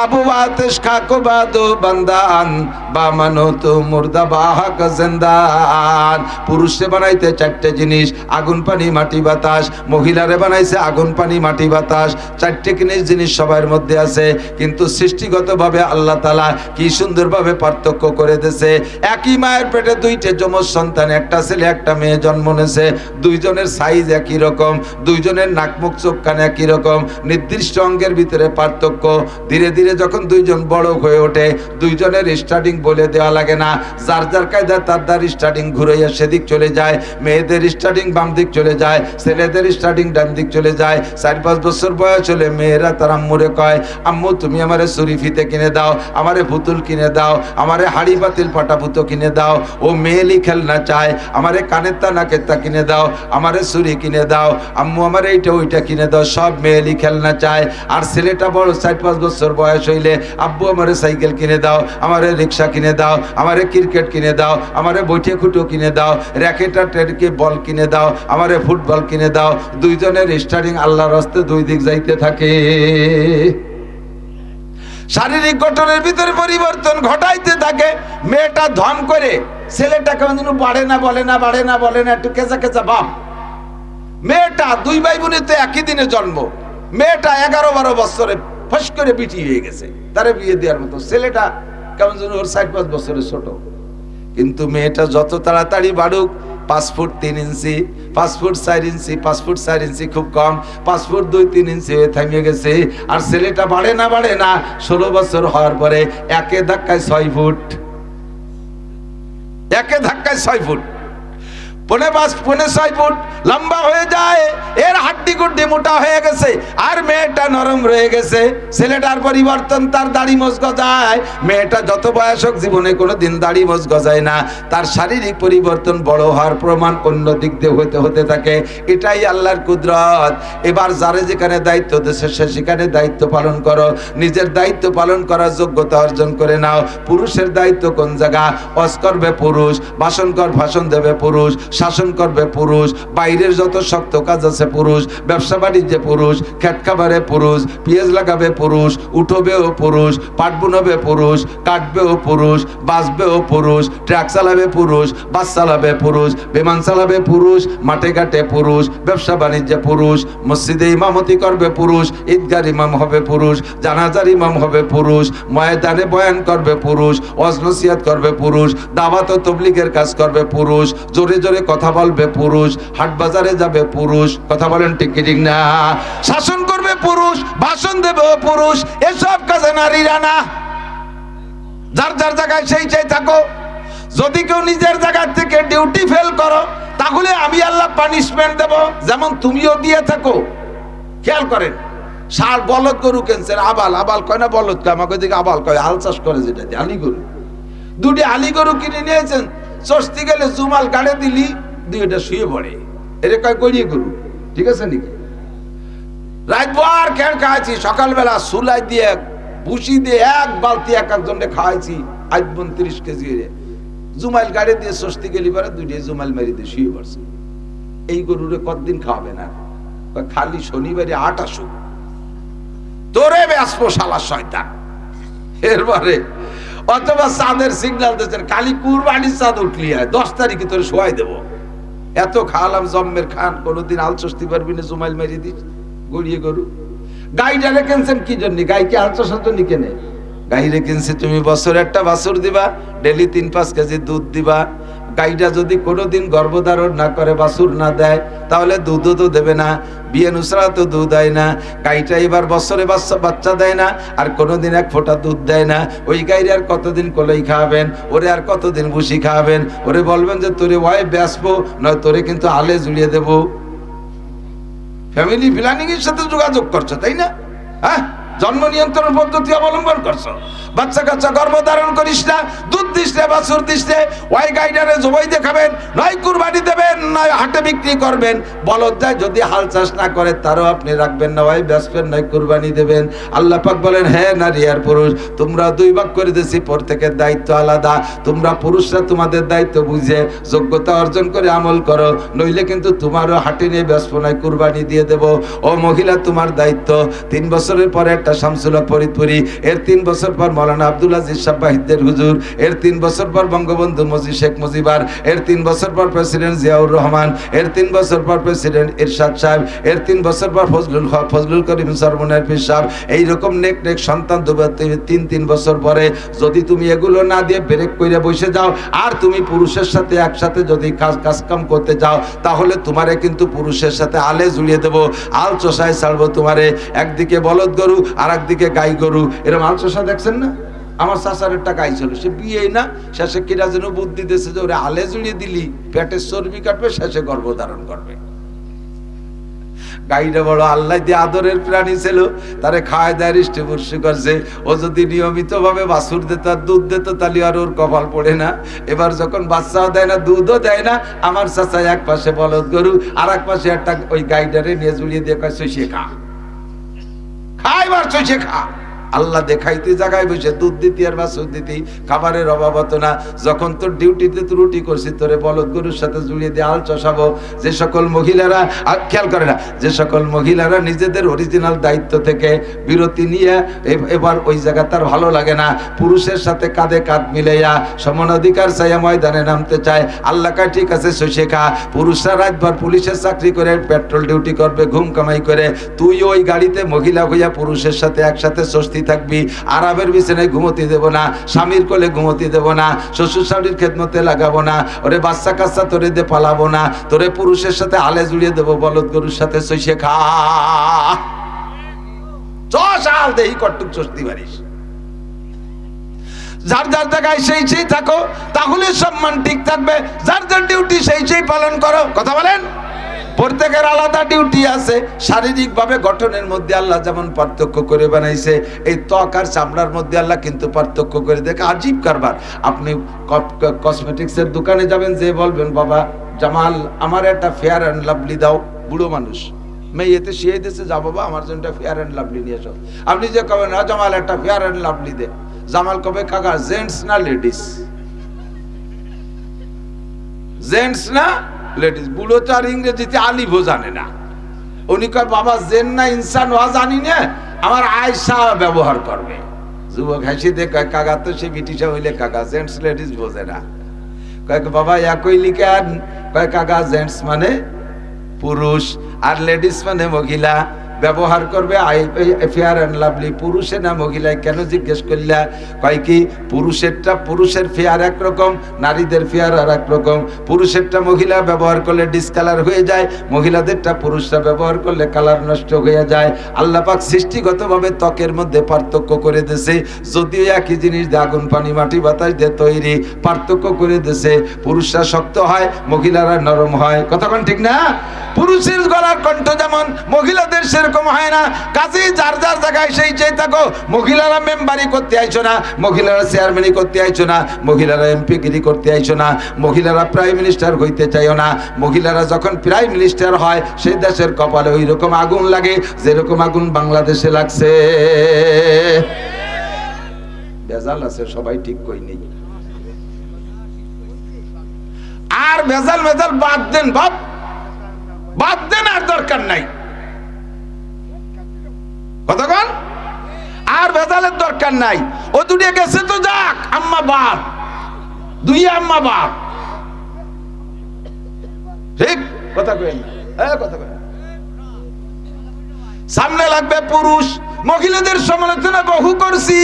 আবওয়াতিস খাকো বাদো বান্দান, বামানো তো মুর্দা বাহাক জিন্দান। পুরুষে বানাইতে 4টে জিনিস, আগুন পানি মাটি বাতাস। মহিলারে বানাইছে আগুন পানি মাটি বাতাস। 4টে জিনিস সবার মধ্যে আছে, কিন্তু সৃষ্টিগতভাবে আল্লাহ তাআলা কি সুন্দরভাবে পার্থক্য করে দিয়েছে। একই মায়ের পেটে 2টে যমজ সন্তান, একটা ছেলে একটা মেয়ে জন্ম নিয়েছে। দুইজনের সাইজ একই রকম, দুইজনের নাক মুখ চোখ কান একই রকম, নির্দিষ্ট অঙ্গের ভিতরে পার্থক্য। ধীরে ধীরে যখন দুইজন বড় হয়ে ওঠে, দুইজনের স্টার্টিং বলে দেওয়া লাগে না, যার যার কায়দা তার স্টার্টিং ঘুরাইয়া সেদিক চলে যায়। মেয়েদের স্টার্টিং বাম দিক চলে যায়, ছেলেদের স্টার্টিং ডান দিক চলে যায়। 4-5 বছর বয়স হলে মেয়েরা তার আম্মুরে কয়, আম্মু তুমি আমারে ছুরি ফিতে কিনে দাও, আমারে পুতুল কিনে দাও, আমারে হাড়ি পাতিল পাটা পুতো কিনে দাও। ও মেয়েলি খেলনা চায়, আমারে কানের তা নাকের তা কিনে দাও, আমারে ছুরি কিনে দাও, আম্মু আমার এইটা ওইটা কিনে দাও। সব মেয়েলি খেলনা চায়। আর ছেলেটা বড় 4-5 বছর বয়স হইলে, আব্বু আমারে সাইকেল কিনে দাও, আমারে রিক্সা কিনে দাও, আমারে ক্রিকেট কিনে দাও, আমারে বইটে খুঁটো কিনে দাও, র্যাকেটার টেরকে বল কিনে দাও, আমারে ফুটবল কিনে দাও। দুইজনের স্টার্টিং আল্লাহর হস্তে দুই দিক যাইতে থাকে। শারীরিক গঠনের ভিতরে পরিবর্তন ঘটাইতে থাকে। মেয়েটা ধম করে, ছেলেটা কেমন যেন বাড়ে না বলে না, বাড়ে না বলে না, একটু কেঁচা কেঁচা ভাব। মেয়েটা 2 ভাই বোনের তো একই দিনে জন্ম। মেয়েটা 11-12 বছরে ফস করে বিটি হয়ে গেছে, তারে বিয়ে দেওয়ার মতো। ছেলেটা কেমন যেন ওর 4-5 বছরের ছোট। কিন্তু মেয়েটা যত তাড়াতাড়ি বাড়ুক, 5 ফুট 3 ইঞ্চি, 5 ফুট 4 ইঞ্চি, 5 ফুট 4 ইঞ্চি খুব কম, 5 ফুট 2-3 ইঞ্চি হয়ে থামিয়ে গেছে। আর ছেলেটা বাড়ে না 16 বছর হওয়ার পরে একে ধাক্কায় 6 ফুট, একে ধাক্কায় 6 ফুট, 5.5-6 ফুট লম্বা হয়ে যায়। এর হাড্ডি গুড্ডি মোটা হয়ে গেছে, আর মেয়েটা নরম রয়ে গেছে। ছেলেটার পরিবর্তন, তার দাড়ি মোজ গজায়। মেয়েটা যত বয়স হোক জীবনে কোনোদিন দাড়ি মোজ গজায় না। তার শারীরিক পরিবর্তন বড় হওয়ার প্রমাণ অন্য দিক দিয়ে হতে থাকে। এটাই আল্লাহর কুদরত। এবার যারে যেখানে দায়িত্ব দিয়েছে সে সেখানে দায়িত্ব পালন করো। নিজের দায়িত্ব পালন করার যোগ্যতা অর্জন করে নাও। পুরুষের দায়িত্ব কোন জায়গা? ওয়াজ করবে পুরুষ, ভাষণ দেবে পুরুষ, শাসন করবে পুরুষ, বাইরের যত শক্ত কাজ আছে পুরুষ, ব্যবসা বাণিজ্যে পুরুষ, খেত খাবারে পুরুষ, পেঁয়াজ লাগাবে পুরুষ, উঠবেও পুরুষ, পাট বুনবে পুরুষ, কাটবেও পুরুষ, বাঁচবেও পুরুষ, ট্রাক চালাবে পুরুষ, বাস চালাবে পুরুষ, বিমান চালাবে পুরুষ, মাঠে ঘাটে পুরুষ, ব্যবসা বাণিজ্যে পুরুষ, মসজিদে ইমামতি করবে পুরুষ, ঈদগার ইমাম হবে পুরুষ, জানাজার ইমাম হবে পুরুষ, ময়দানে বয়ান করবে পুরুষ, ওয়াজ নসিহত করবে পুরুষ, দাওয়াত ও তাবলীগের কাজ করবে পুরুষ, জোরে জোরে কথা বলবে পুরুষ, হাট বাজারে যাবে পুরুষ, কথা বলেন ঠিক কি ঠিক না? শাসন করবে পুরুষ, ভাষণ দেবে পুরুষ, এসব কাজে নারীরা না। যার যার জায়গায় সেই চাই থাকো। যদি কেউ নিজের জায়গা থেকে ডিউটি ফেল করো, তাহলে আমি আল্লাহ পানিশমেন্ট দেব, যেমন তুমিও দিয়ে থাকো। খেয়াল করেন, ষাট বলদ গরু কেনছেন, আবাল আবাল কয় না বলদ কয়, আমাকে দিকে আবাল কয়, হাল চাষ করে যেটা আলি গরু। দুটি আলি গরু কিনে নিয়েছেন, চষতে গেলে জুমাল গাড়ে দিলি দুইটা শুয়ে পড়ে, এর কয় গড়িয়ে গরু। ঠিক আছে নাকি? রাত ভর খেয়ে খাওয়াইছি, সকালবেলা সুলাই দিয়ে ভুসি দিয়ে এক বালতি এক একজনকে খাওয়াইছি, আজ ৩২ কেজি জুমাইল গাড়ি দিয়ে সস্তি গেলি পরে দুইটা জুমাইল মারি দিয়ে শুয়ে পড়ছে। এই গরুরে কতদিন খাওয়াবে না? খালি শনিবারে ৮ আসুক, তোরে ব্যস্ত শালা শয়তান। এরপরে অথবা চাঁদের সিগন্যাল দিচ্ছেন, খালি কুরবানির চাঁদ উঠলি 10 তারিখে তোরে শোয়াই দেবো। এত খাওয়ালাম জম্মের খান, কোনোদিন আল চষতে পারবি না, জুমাইল মারি দিস গড়িয়ে গরু। গাইটা রেখেছেন কি জন্য? গাইকে আল চষার জন্য কেনে? গাই রেখেছি তুমি বছরে একটা বাছুর দিবা, ডেলি ৩-৫ কেজি দুধ দিবা। গাইটা যদি কোনোদিন গর্ভধারণ না করে, বাছুর না দেয়, তাহলে দুধও তো দেবে না, বিয়ে নুসরা তো দুধ দেয় না। গাইটা এবার বছরে বাচ্চা দেয় না, আর কোনোদিন এক ফোঁটা দুধ দেয় না। ওই গাইরে আর কতদিন কলই খাওয়াবেন? ওরে আর কতদিন ভুসি খাওয়াবেন? ওরে বলবেন যে তোরে ওয়াই বেসবো, নয় তোরে কিন্তু আলে ঝুলিয়ে দেবো। ফ্যামিলি প্ল্যানিং এর সাথে যোগাযোগ করছো, তাই না? হ্যাঁ, জন্ম নিয়ন্ত্রণ পদ্ধতি অবলম্বন করছো। বাচ্চা কাচ্চা গর্ভধারণ করিস না, দুধ দিস না, বাছুর দিস না, ওই গাইডারে জবাই দেখাবেন, নয় কুরবানি দেবেন, নয় হাটে বিক্রি করবেন। বলদ যায় যদি হাল চাষ না করে, তারও আপনি রাখবেন না, ওই বেচবেন, নয় কুরবানি দেবেন। আল্লাহ পাক বলেন, হ্যাঁ নারী আর পুরুষ তোমরা 2 ভাগ করে দিয়েছি, প্রত্যেকের দায়িত্ব আলাদা। তোমরা পুরুষরা তোমাদের দায়িত্ব বুঝে যোগ্যতা অর্জন করে আমল করো, নইলে কিন্তু তোমারও হাটে নিয়ে বেচবো, নয় কুরবানি দিয়ে দেব। ও মহিলা, তোমার দায়িত্ব। 3 বছরের পরে একটা শামসুল হক ফরিদপুরি, এর 3 বছর পর মৌলানা আব্দুল আজিজ সাব্বাহিদের হুজুর, এর 3 বছর পর বঙ্গবন্ধু শেখ মুজিবার, এর 3 বছর পর প্রেসিডেন্ট জিয়াউর রহমান, এর 3 বছর পর প্রেসিডেন্ট ইরশাদ সাহেব, এর 3 বছর পর ফজলুল করিম সরমনের পীর সাহেব। এইরকম নেক নেক সন্তান 3 বছর পরে যদি তুমি এগুলো না দিয়ে ব্রেক করে বসে যাও, আর তুমি পুরুষের সাথে একসাথে যদি কাজকাম করতে যাও, তাহলে তোমারে কিন্তু পুরুষের সাথে আলে ঝুলিয়ে দেবো, আল চষায় ছাড়বো তোমারে। একদিকে বলদ গরু, আর একদিকে গাই গরু। এরকম আল চষা দেখছেন না? আমার চাচার একটা গাই ছিল, সে বিয়ে না, শেষে কিরা যেন বুদ্ধি দিয়েছে যে ওরে আলে জুড়িয়ে দিলি পেটের চর্বি কাটবে, শেষে গর্ভধারণ করবে। গাইটা বড় আল্লাহ দিয়ে আদরের প্রাণী ছিল, তারে খাওয়ায় দেয়, হৃষ্টি পুষ্টি করছে। ও যদি নিয়মিত ভাবে বাছুর দিত, দুধ দিত, তাহলে আর ওর কপাল পড়ে না। এবার যখন বাচ্চাও দেয় না, দুধও দেয় না, আমার চাচা এক পাশে বলদ গরু, আর এক পাশে একটা ওই গাইডারে নিয়ে জুড়িয়ে দিয়ে কয় চষিয়ে খা, খাইবার চষে খা। আল্লাহ দেখাইতে জায়গায় বসে দুধ দিতি আর বাছুর দিতি, খাবারের অভাব হতো না। যখন তোর ডিউটিতে ত্রুটি করছি, তোরে বলদ গরুর সাথে জুড়িয়ে দিয়ে আল চষাবো। যে সকল মহিলারা খেয়াল করে না, যে সকল মহিলারা নিজেদের অরিজিনাল দায়িত্ব থেকে বিরতি নিয়ে এবার ওই জায়গা তার ভালো লাগে না, পুরুষের সাথে কাঁধে কাঁধ মিলাইয়া সমান অধিকার চাইয়া ময়দানে নামতে চায়, আল্লাহ কা ঠিক আছে শশে খা। পুরুষরা রাতভর পুলিশের চাকরি করে পেট্রোল ডিউটি করবে, ঘুম কামাই করে, তুই ওই গাড়িতে মহিলা হইয়া পুরুষের সাথে একসাথে স্বস্তি থাকবি। আরামের বিছানায় ঘুমোতে দেব না, স্বামীর কোলে ঘুমোতে দেব না, শ্বশুর শাশুড়ির খেদমতে লাগাবো না, ওরে বাচ্চা কাচ্চা তোরে দিয়ে পালাবো না, তোরে পুরুষের সাথে আলে জুড়িয়ে দেবো, বলদ গরুর সাথে চষে খা। চাল দেই কটুক চষতে পারিস। যার যার জায়গায় সেই সেই থাকো, তাহলে সম্মান ঠিক থাকবে। যার যার ডিউটি সেই সেই পালন করো। কথা বলেন, প্রত্যেকের আলাদা ডিউটি আছে। শারীরিকভাবে গঠনের মধ্যে আল্লাহ যেমন পার্থক্য করে বানাইছে, এই ত্বক আর চামড়ার মধ্যে আল্লাহ কিন্তু পার্থক্য করে দেখে। আজীব কারবার। আপনি কসমেটিক্সের দোকানে যাবেন, যে বলবেন বাবা জামাল আমার একটা ফেয়ার অ্যান্ড লাভলি দাও, বুড়ো মানুষ মেয়ে এতে শিয়ে দিয়েছে, যা বাবা আমার জন্য একটা ফেয়ার অ্যান্ড লাভলি নিয়ে এসো। আপনি যে কবেন না জামাল একটা ফেয়ার অ্যান্ড লাভলি দে, জামাল কবে কাকা জেন্টস না লেডিস? জেন্টস না লেডিস। বুড়ো তো আর ইংরেজিতে আলিফও জানে না। উনি কয় বাবা জেন না ইনসান ওয়া জানি না, আমার আয়সা ব্যবহার করবে। যুবক হাসি দে কয় কাকা তো সে ব্রিটিশা হইলে কাকা, জেন্টস লেডিস বোঝে না। কয় বাবা একই লিখেন, কয় কাকা জেন্টস মানে পুরুষ আর লেডিস মানে মহিলা। ব্যবহার করবে ফেয়ার অ্যান্ড লাভলি। পুরুষে না মহিলায়? কেন জিজ্ঞেস করলা? কয় কি পুরুষেরটা, পুরুষের ফেয়ার একরকম, নারীদের ফেয়ার আর একরকম। পুরুষেরটা মহিলা ব্যবহার করলে ডিসকালার হয়ে যায়, মহিলাদেরটা পুরুষরা ব্যবহার করলে কালার নষ্ট হয়ে যায়। আল্লাহ পাক সৃষ্টিগতভাবে ত্বকের মধ্যে পার্থক্য করে দিয়েছে, যদিও একই জিনিস দিয়ে আগুন পানি মাটি বাতাস দিয়ে তৈরি, পার্থক্য করে দিয়েছে। পুরুষরা শক্ত হয়, মহিলারা নরম হয়। কথাক্ষণ ঠিক না? পুরুষের গলার কণ্ঠ যেমন, মহিলাদের সেরকম হয় না। কাজেই যার যার জায়গায় সেই চেয়ে থাকো। মহিলারা মেম্বারি করতে আইছো না, মহিলারা চেয়ারম্যানই করতে আইছো না, মহিলারা এমপিগিরি করতে আইছো না, মহিলারা প্রাইম মিনিস্টার হইতে চাইও না। মহিলারা যখন প্রাইম মিনিস্টার হয় সেই দেশের কপালে ওই রকম আগুন লাগে যেরকম আগুন বাংলাদেশে লাগছে। ভেজাল আছে, সবাই ঠিক কই নেই। আর ভেজাল ভেজাল বাদ দেন, বাদ দেন, আর দরকার নাই। কতক্ষণ? আর ভেজালের দরকার নাই। ও দুনিয়া গেছে তো যাক, আম্মা বাপ, দুই আম্মা বাপ। ঠিক কথা কই না? হ্যাঁ কথা কই। সামনে লাগবে পুরুষ। মহিলাদের সমালোচনা বহু করছি।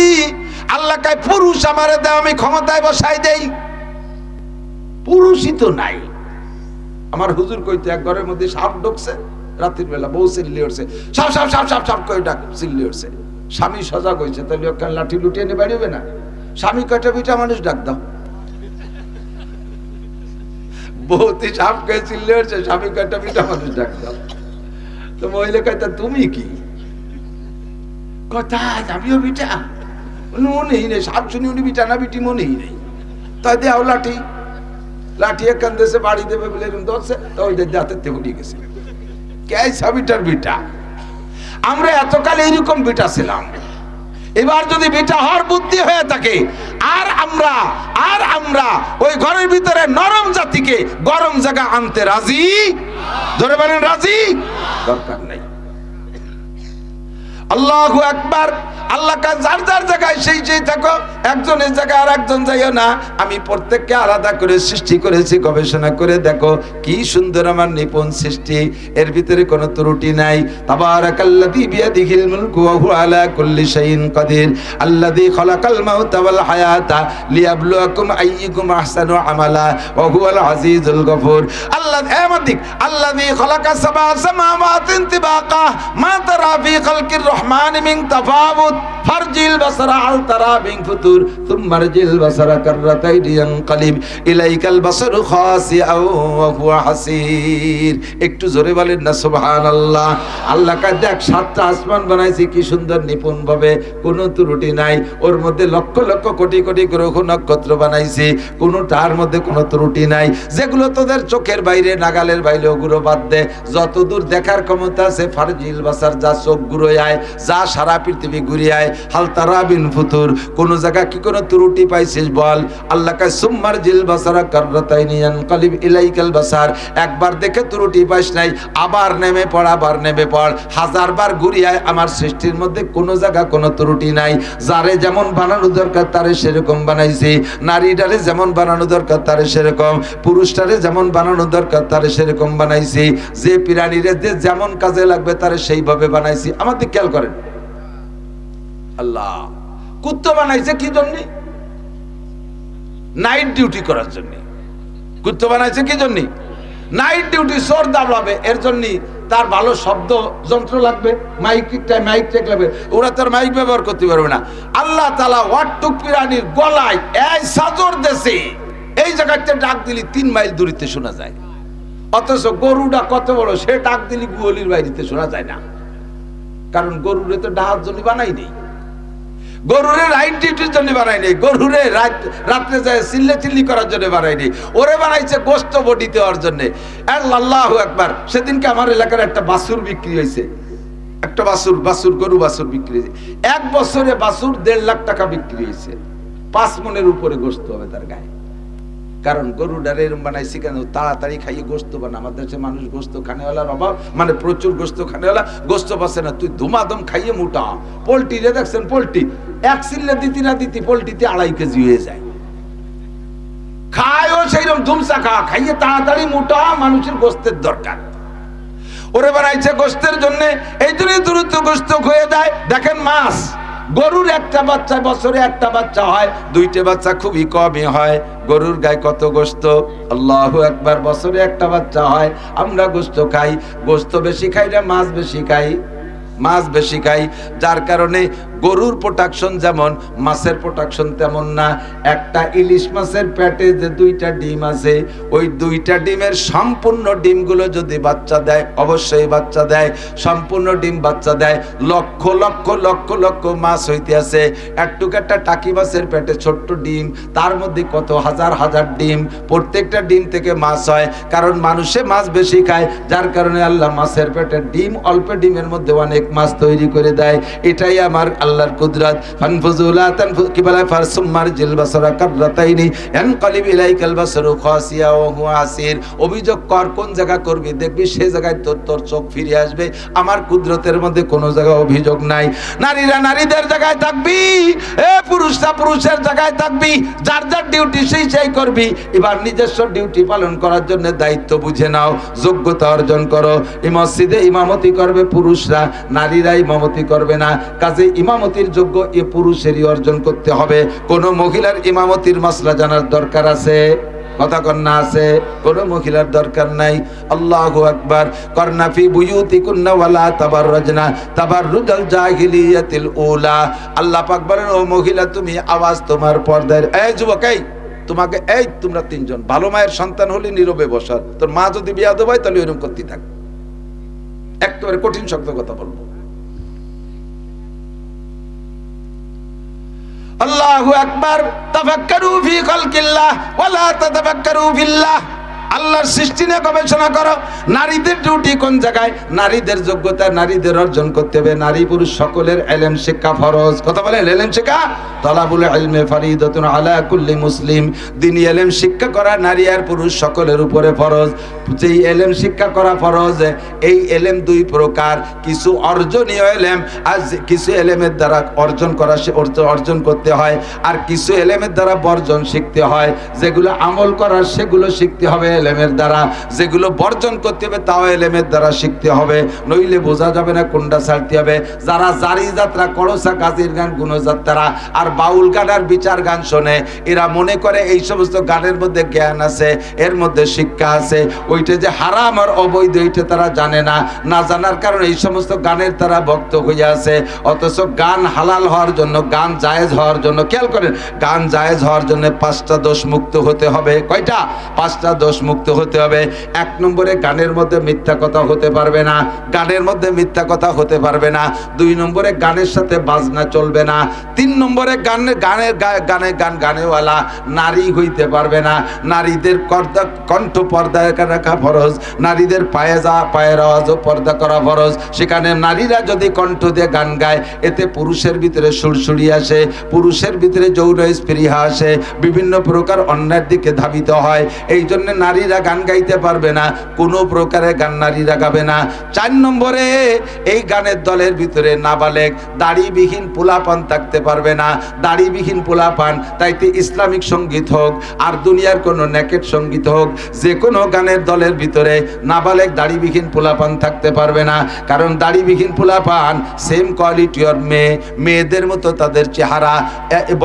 আল্লাহ কয় পুরুষ আমারে দাও, আমি ক্ষমতায় বসাই দেই। পুরুষই তো নাই। আমার হুজুর কইতে এক ঘরের মধ্যে সাপ ঢুকছে রাতের বেলা, বউ চিল্লি উঠছে, সাপ সাপ সাপ সাপ সাপ কই ডাক চিল্লি উঠছে। স্বামী সজাগ হয়েছে, তাহলে ওখানে লাঠি লুটিয়ে নিয়ে বাড়িবে না? স্বামী কয়টা বিটা মানুষ ডাক দাও। বউতি সাপ কে চিল্লি উঠছে, স্বামী কয়টা বিটা মানুষ ডাক দাও। তো মহিলা কয়টা তুমি কি কথা? আমিও বিটা মনেই নেই, সাপ শুনি উনি বিটা না বিটি মনেই নেই। তাই দেও লাঠি, লাঠি এখান দেশে বাড়ি দেবে বলে এরকম ধরছে, তো ওই দাঁতের উঠে গেছে। কে সাবিটার বিটা? আমরা এতকাল এইরকম বিটা ছিলাম। এবার যদি বিটা হওয়ার বুদ্ধি হয়ে থাকে, আর আমরা ওই ঘরের ভিতরে নরম জাতিকে গরম জায়গা আনতে রাজি? ধরে বলেন রাজি? দরকার নাই। আল্লাহু আকবার। আল্লাহ যার যার জায়গায় সেই সেই থাকো, একজনের জায়গায় আর একজন যাইও না। আমি প্রত্যেককে আলাদা করে সৃষ্টি করেছি। গবেষণা করে দেখো কি সুন্দর আমার নিপুণ সৃষ্টি, এর ভিতরে কোনো ত্রুটি নাই। তাবারাকাল্লাযী বিয়াদিহিল মুলকু ওয়া হুয়া আলা কুল্লি শাইইন কাদির, আল্লাযী খালাকাল মাউতা ওয়াল হায়াতা লিয়াবলুয়াকুম আইয়ুকুম আহসানু আমালা ওয়া হুয়াল আজিজুল গফুর। আল্লাযী খালাকা সাবআ সামাওয়াতিন তিবাকা মা তারা ফি খালকির রহমান মিন তাফাউত ফারজিল বাসারা আল তারা বিন ফুতুর তুমারজিল বাসারা কাররাতাইনি ইয়ানকালিব ইলাইকাল বাসারু খাসিআও ওয়া হুয়া হাসির। একটু জোরে বলেন না সুবহানাল্লাহ। আল্লাহ কা দেখ, সাতটা আসমান বানাইছি কি সুন্দর নিপুণ ভাবে, কোনো ত্রুটি নাই। ওর মধ্যে লক্ষ লক্ষ কোটি কোটি গ্রহ নক্ষত্র বানাইছি, কোনোটার মধ্যে কোনো ত্রুটি নাই। যেগুলো তোদের চোখের বাইরে, নাগালের বাইরে, ওগুলো বাদ দে। যতদূর দেখার ক্ষমতা আছে ফারজিল বাসার, যা চোখ ঘুরে আয়, যা সারা পৃথিবী ঘুরে আয়, হাল তারা বিন ফুতুর, কোন জায়গা কি কোনো ত্রুটি পাইছিস বল? আল্লাহ কা সুম্মার জিল বাসারা কাররাতাইনি ইয়ানকালিব ইলাইকাল বাসার। একবার দেখে ত্রুটি পাইস নাই, আবার নেমে পড়, আবার নেমে পড়, হাজারবার ঘুরে আয়। আমার সৃষ্টির মধ্যে কোনো জায়গা কোনো ত্রুটি নাই। যারে যেমন বানানো দরকার তারে সেরকম বানাইছি, নারীটারে যেমন বানানো দরকার তারে সেরকম, পুরুষটারে যেমন বানানো দরকার তারে সেরকম বানাইছি। যে প্রাণীরে যে যেমন কাজে লাগবে তারে সেইভাবে বানাইছি। আমাদের খেয়াল করেন, আল্লাহ কুত্তা বানাইছে কি জন্য? নাইট ডিউটি করার জন্য। কুত্তা বানাইছে কি জন্য? নাইট ডিউটি, চোর দাবলাবে, এর জন্য তার ভালো শব্দ যন্ত্র লাগবে, মাইক লাগবে। ওরা তার মাইক ব্যবহার করতে পারবে না। আল্লাহ তাআলা ওয়াট্টুক প্রাণীর গলায় এই সাজর দেশে এই জায়গাতে ডাক দিলি 3 মাইল দূরিতে শোনা যায়, অথচ গরুটা কত বড়, সে ডাক দিলি গুয়ালির বাইরেতে শোনা যায় না। কারণ গরুরে তো ডাহার জন্য বানাই নেই, গরুরে রাইট ডিউটির জন্য বানাই নেই, গরুরে রাত্রে যায় চিল্লি করার জন্য বানাই নেই, ওরে বানাইছে গোস্ত বডি দেওয়ার জন্য। আল্লাহু আকবার। সেদিনকে আমার এলাকার একটা বাছুর বিক্রি হয়েছে, একটা বাছুর গরু বাছুর বিক্রি হয়েছে। 1 বছরে বাছুর 1.5 লাখ টাকা বিক্রি হয়েছে। 5 মণের উপরে গোস্ত হবে তার গায়ে। কারণ গরুটারে এরকম বানাইছি কেন? তাড়াতাড়ি খাইয়ে গোস্ত বানা। আমাদের দেশে মানুষ গোস্ত খানেওয়ালার অভাব, মানে প্রচুর গোস্ত খানেওয়ালা, গোস্ত পাচ্ছে না। তুই ধুমাধম খাইয়ে মোটা। পোল্ট্রি রে দেখছেন, পোল্ট্রি 1 চিল্লে দিতি পোল্ট্রিতে 2.5 কেজি হয়ে যায়। খায়ও সেইরকম ধুমসা খাইয়ে তাড়াতাড়ি মোটা। মানুষের গোস্তের দরকার। ওরে বানাইছে গোস্তের জন্য, এই জন্য দ্রুত গোস্ত হয়ে যায়। দেখেন মাছ, গরুর একটা বাচ্চা বছরে একটা বাচ্চা হয়, দুইটা বাচ্চা খুবই কমই হয়। গরুর গায়ে কত গোস্ত, আল্লাহু আকবার, বছরে একটা বাচ্চা হয়। আমরা গোস্ত খাই, গোস্ত বেশি খাই না মাছ বেশি খাই? মাছ বেশি খাই। যার কারণে গরুর প্রোডাকশন যেমন, মাছের প্রোডাকশন তেমন না। একটা ইলিশ মাছের পেটে যে দুইটা ডিম আছে, ওই দুইটা ডিমের সম্পূর্ণ ডিমগুলো যদি বাচ্চা দেয়, অবশ্যই বাচ্চা দেয়, সম্পূর্ণ ডিম বাচ্চা দেয়। লক্ষ লক্ষ লক্ষ লক্ষ মাছ হইতে আছে, একটা টাকি মাছের পেটে ছোট্ট ডিম, তার মধ্যে কত হাজার হাজার ডিম, প্রত্যেকটা ডিম থেকে মাছ হয়। কারণ মানুষে মাছ বেশি খায়, যার কারণে আল্লাহ মাছের পেটে ডিম, অল্প ডিমের মধ্যে অনেক মাছ তৈরি করে দেয়। এটাই আমার আল্লাহর কুদরত। ফানফুজুলা তানফু কি বলে, ফারসুমার জিল বাসরা কাররাতাইনি ইয়ানকালিব ইলাইকাল বাসরু খাসিয়া ওয়া হুয়া আসির। অভিযোগ কর, কোন জায়গা করবি, দেখবি সেই জায়গায় তোর চোখ ফিরে আসবে। আমার কুদরতের মধ্যে কোনো জায়গায় অভিযোগ নাই। নারীরা নারীদের জায়গায় থাকবি, পুরুষরা পুরুষের জায়গায় থাকবি। যার যার ডিউটি সেই করবি। এবার নিজস্ব ডিউটি পালন করার জন্য দায়িত্ব বুঝে নাও, যোগ্যতা অর্জন করো। এই মসজিদে ইমামতি করবে পুরুষরা, নারীরা ইমামতি করবে না। কাজে ইমামতির যোগ্য এ পুরুষেরই অর্জন করতে হবে। কোন মহিলার ইমামতির মাসলা জানার দরকার আছে? কথা কন্যা আছে? কোন মহিলার দরকার নাই। আল্লাহু আকবার। করনা ফি বুয়ুতিকুন্না ওয়ালা তাবাররাজনা তাবাররুজাল জাহিলিয়াতিল উলা। আল্লাহ পাক বলেন, ও মহিলা তুমি আওয়াজ তোমার পর্দার। এই যুবক, এই তোমাকে, এই তোমরা তিনজন ভালো মায়ের সন্তান হলে নীরবে বসার, তোর মা যদি বিয়াদব হয় তাহলে এরকম করতেই থাক। একেবারে কঠিন শক্ত কথা বলবো। আল্লাহু আকবার। তাফাক্কারু ফি খালকিল্লাহ ওয়ালা তাতাফাক্কারু ফিল্লাহ। আল্লাহর সৃষ্টি নিয়ে গবেষণা করো। নারীদের ডিউটি কোন জায়গায়, নারীদের যোগ্যতা নারীদের অর্জন করতে হবে। নারী পুরুষ সকলের ইলম শিক্ষা ফরজ। কথা বলেন, ইলম শিক্ষা তালাবুল ইলমি ফরিদাতুন আলা কুল্লি মুসলিম। দ্বীনি ইলম শিক্ষা করা নারী আর পুরুষ সকলের উপরে ফরজ। যেই ইলম শিক্ষা করা ফরজ, এই ইলম দুই প্রকার, কিছু অর্জনীয় ইলম, আর কিছু ইলমের দ্বারা অর্জন করা অর্জন করতে হয়, আর কিছু ইলমের দ্বারা বর্জন শিখতে হয়। যেগুলো আমল করার সেগুলো শিখতে হবে ইলমের দ্বারা, যেগুলো বর্জন করতে হবে তাও ইলমের দ্বারা শিখতে হবে, নইলে বোঝা যাবে না কোনটা ছাড়তে হবে। যারা জারি যাত্রা, করসা, গাজির গান, গুণযাত্রা আর বাউল গান আর বিচার গান শোনে, এরা মনে করে এই সমস্ত গানের মধ্যে জ্ঞান আছে, এর মধ্যে শিক্ষা আছে। ওইটা যে হারাম আর অবৈধ এইটা তারা জানে না। না জানার কারণে এই সমস্ত গানের তারা ভক্ত হয়ে আছে। অথচ গান হালাল হওয়ার জন্য, গান জায়েজ হওয়ার জন্য, খেয়াল করেন, গান জায়েজ হওয়ার জন্য 5টা দোষ মুক্ত হতে হবে। কয়টা? 5টা দোষ মুক্ত হতে হবে। 1 নম্বরে গানের মধ্যে মিথ্যা কথা হতে পারবে না, গানের মধ্যে মিথ্যা কথা হতে পারবে না। 2 নম্বরে গানের সাথে বাজনা চলবে না। 3 নম্বরে গানেওয়ালা নারী হইতে পারবে না। নারীদের কণ্ঠ পর্দায় রাখা ফরজ, নারীদের পায়ের আওয়াজও পর্দা করা ফরজ। সেখানে নারীরা যদি কণ্ঠ দিয়ে গান গায়, এতে পুরুষের ভিতরে সুরসুরি আসে, পুরুষের ভিতরে যৌন স্পৃহা আসে, বিভিন্ন প্রকার অন্যায়ের দিকে ধাবিত হয়। এই জন্য নারীরা গান গাইতে পারবে না, কোনো প্রকারের গান নারীরা গাবে না। 4 নম্বরে এই গানের দলের ভিতরে নাবালেগ দাড়িবিহীন পোলাপান থাকতে পারবে না। দাড়িবিহীন পোলাপান, তাইতে ইসলামিক সঙ্গীত হোক আর দুনিয়ার কোনো নেকেট সঙ্গীত হোক, যে কোনো গানের দলের ভিতরে নাবালেগ দাড়িবিহীন পোলাপান থাকতে পারবে না। কারণ দাড়িবিহীন পোলাপান সেম কোয়ালিটি আর মেয়েদের মতো তাদের চেহারা।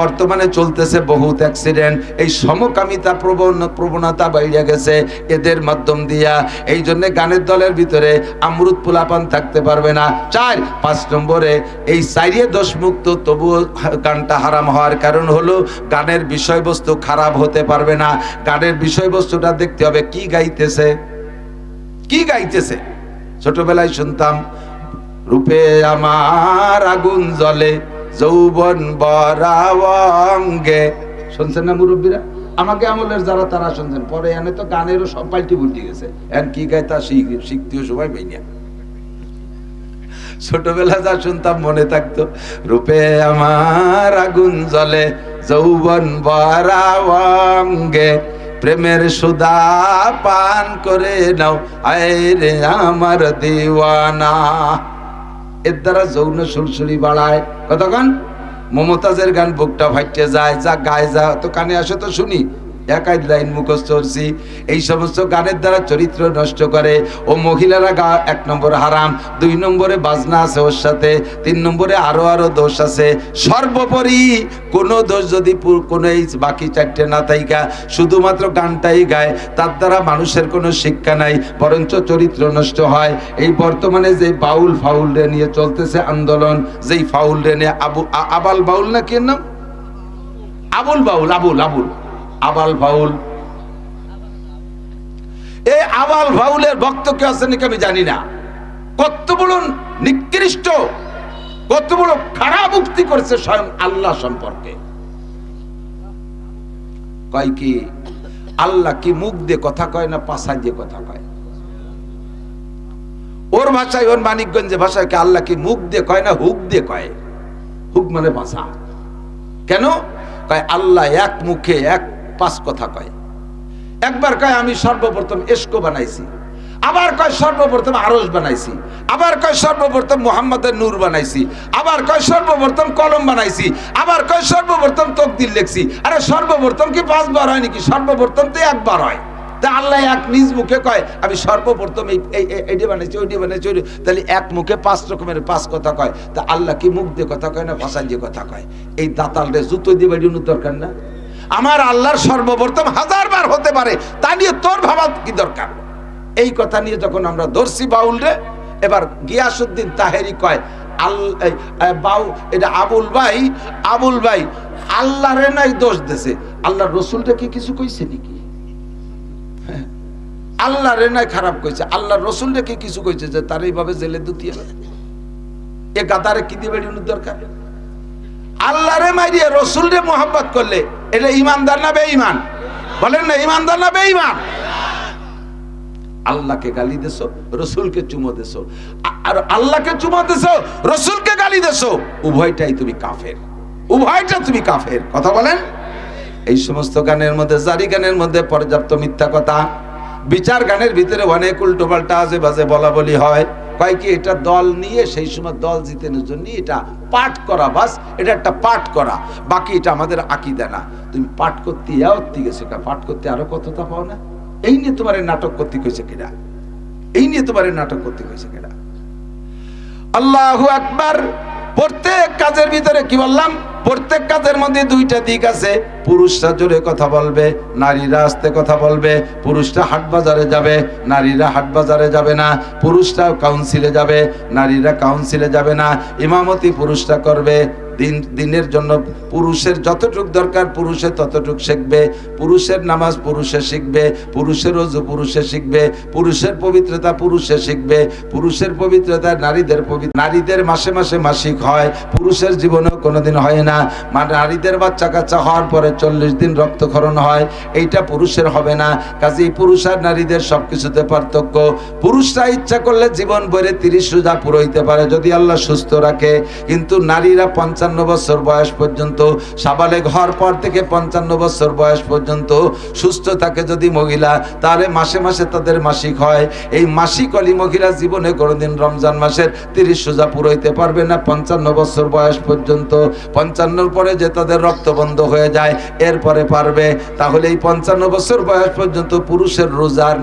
বর্তমানে চলতেছে বহুত অ্যাক্সিডেন্ট, এই সমকামিতা প্রবণতা বাইরে গেছে এদের মাধ্যম দিয়া। এই জন্য গানের দলের ভিতরে আমরুদ পোলাপান থাকতে পারবে না। 5 নম্বরে এই 4 দোষ মুক্ত, তবুও গানটা হারাম হওয়ার কারণ হলো গানের বিষয়বস্তু খারাপ হতে পারবে না। গানের বিষয়বস্তুটা দেখতে হবে কি গাইতেছে, কি গাইতেছে। ছোটবেলায় শুনতাম, রূপে আমার আগুন জ্বলে যৌবন ভরা অঙ্গে। শুনছেন না মুরব্বীরা? আমাকে আমলের যারা তারা শুনছেন, পরে এনে তো গানেরও সব পাল্টি পুল্টি গেছে। এখন কি গায় তা শিখতেও সময় পাই না। ছোটবেলা যা শুনতাম মনে থাকতো, রূপে আমার আগুন জ্বলে যৌবন ভরা অঙ্গে, প্রেমের সুধা পান করে নাও আয় রে আমার দিওয়ানা। এর দ্বারা যৌন সুরসুরি বাড়ায়। কতক্ষণ মমতাজের গান বুকটা ফাইটে যায়, যা গায়ে যা তো কানে আসে তো শুনি, একাই লাইন মুখস্থ করছি। এই সমস্ত গানের দ্বারা চরিত্র নষ্ট করে। ও মহিলারা গা 1 নম্বর হারাম, 2 নম্বরে বাজনা আছে ওর সাথে, 3 নম্বরে আরো দোষ আছে। সর্বোপরি কোনো দোষ যদি কোনো এই বাকি 4টে না থাইকা শুধুমাত্র গানটাই গায়, তার দ্বারা মানুষের কোনো শিক্ষা নাই, বরঞ্চ চরিত্র নষ্ট হয়। এই বর্তমানে যে বাউল ফাউল রে নিয়ে চলতেছে আন্দোলন, যেই ফাউল রে নিয়ে আবাল বাউল না কি নাম, আবুল বাউল, আবাল ফাউল, এই আবাল ফাউলের ভক্ত কে আছে নাকি আমি জানি না। কত বড় নিকৃষ্ট, কত বড় খারাপ উক্তি করছে স্বয়ং আল্লাহ সম্পর্কে। কয় কি আল্লাহ কি মুখ দিয়ে কথা কয় না পাছা দিয়ে কথা কয়? ওর ভাষায়, ওর মানিকগঞ্জে ভাষায় কি আল্লাহ কি মুখ দিয়ে কয় না হুক দিয়ে কয়? হুক মানে ভাষা। কেন কয় আল্লাহ এক মুখে 5 কথা কয়। একবার কয় আমি সর্বপ্রথম এশকো বানাইছি, আবার কয় সর্বপ্রথম আরশ বানাইছি, আবার কয় সর্বপ্রথম মুহাম্মাদের নূর বানাইছি, আবার কয় সর্বপ্রথম কলম বানাইছি, আবার কয় সর্বপ্রথম তকদির লিখছি। আরে সর্বপ্রথম কি 5 বার হয় নাকি? সর্বপ্রথম তো 1 বার হয়। তা আল্লাহ এক নিজ মুখে কয় আমি সর্বপ্রথম এইটা বানাইছি, ওইটা বানাইছি, তাহলে এক মুখে 5 রকমের 5 কথা কয়। তা আল্লাহ কি মুখ দিয়ে কথা কয় না ভাষা দিয়ে কথা কয়? এই দাতালরে জুতো দিয়ে বাড়িয়ে দরকার না? আমার আল্লাহর সর্বপ্রথম 1000 বার হতে পারে, তা নিয়ে তোর ভাবা কি দরকার? এই কথা নিয়ে যখন আমরা দর্শি বাউল রে, এবার গিয়াসউদ্দিন তাহেরি কয় এটা আবুল ভাই আল্লাহ রে নাই দোষ দেছে, আল্লাহ রসুলটা কি কিছু কইছে নাকি? আল্লাহ রে নাই খারাপ কইছে, আল্লাহ রসুলটা কি কিছু কইছে যে তার এইভাবে জেলে দুতিয়ে? এ গাদারে কি দিবে দরকার? আল্লাহ রে মাইরিয়ে রসুল রে মোহাব্বত করলে এটা ইমানদার না বেঈমান? বলেন না, ইমানদার না বেঈমান? আল্লাহকে গালি দেছো, রসুলকে চুমো দেছো, আর আল্লাহকে চুমো দেছো, রসুলকে গালি দেছো, উভয়টাই তুমি কাফের, উভয়টা তুমি কাফের। কথা বলেন। এই সমস্ত গানের মধ্যে, জারি গানের মধ্যে পর্যাপ্ত মিথ্যা কথা, বিচার গানের ভিতরে অনেক উল্টো পাল্টা আজে বাজে বলা বলি হয়। কয় কি এটা দল নিয়ে সেই সময় দল জিতানোর জন্য এটা পাঠ করা, বাস এটা একটা পাঠ করা, বাকি এটা আমাদের আকীদা না। তুমি পাঠ করতে গেছো, পাঠ করতে আরো কতটা পাও না? এই নিয়ে তোমার নাটক করতে কইছে কিনা? এই নিয়ে তোমার নাটক করতে কইছে কিনা? আল্লাহু আকবার। প্রত্যেক কাজের ভিতরে কি বললাম? প্রত্যেক কাজের মধ্যে 2টা দিক আছে। পুরুষরা জোরে কথা বলবে, নারীরা আস্তে কথা বলবে। পুরুষরা হাট বাজারে যাবে, নারীরা হাট বাজারে যাবে না। পুরুষরা কাউন্সিলে যাবে, নারীরা কাউন্সিলে যাবে না। ইমামতি পুরুষরা করবে। দিনের জন্য পুরুষের যতটুক দরকার পুরুষে ততটুক শিখবে। পুরুষের নামাজ পুরুষে শিখবে, পুরুষের ওযু পুরুষে শিখবে, পুরুষের পবিত্রতা পুরুষে শিখবে। পুরুষের পবিত্রতা নারীদের মাসে মাসে মাসিক হয়, পুরুষের জীবনেও কোনোদিন হয় না। নারীদের বাচ্চা কাচ্চা হওয়ার পরে 40 দিন রক্তক্ষরণ হয়, এইটা পুরুষের হবে না। কাজেই পুরুষ আর নারীদের সবকিছুতে পার্থক্য। পুরুষরা ইচ্ছা করলে জীবন ভরে 30 রোজা পুরাইতে পারে যদি আল্লাহ সুস্থ রাখে, কিন্তু নারীরা 55 বছর বয়স পর্যন্ত, সাবালেগ হওয়ার পর থেকে 55 বছর বয়স পর্যন্ত সুস্থ থাকে যদি মহিলা, তাহলে মাসে মাসে তাদের মাসিক হয়। এই মাসিক অলি মহিলা জীবনে কোনোদিন রমজান মাসের 30 রোজা পুরাইতে পারবে না 55 বছর বয়স পর্যন্ত। 55 পরে যে তাদের রক্ত বন্ধ হয়ে যায়, এরপরে পারবে। তাহলে এই 55 বছর বয়স পর্যন্ত পুরুষের রোজা আর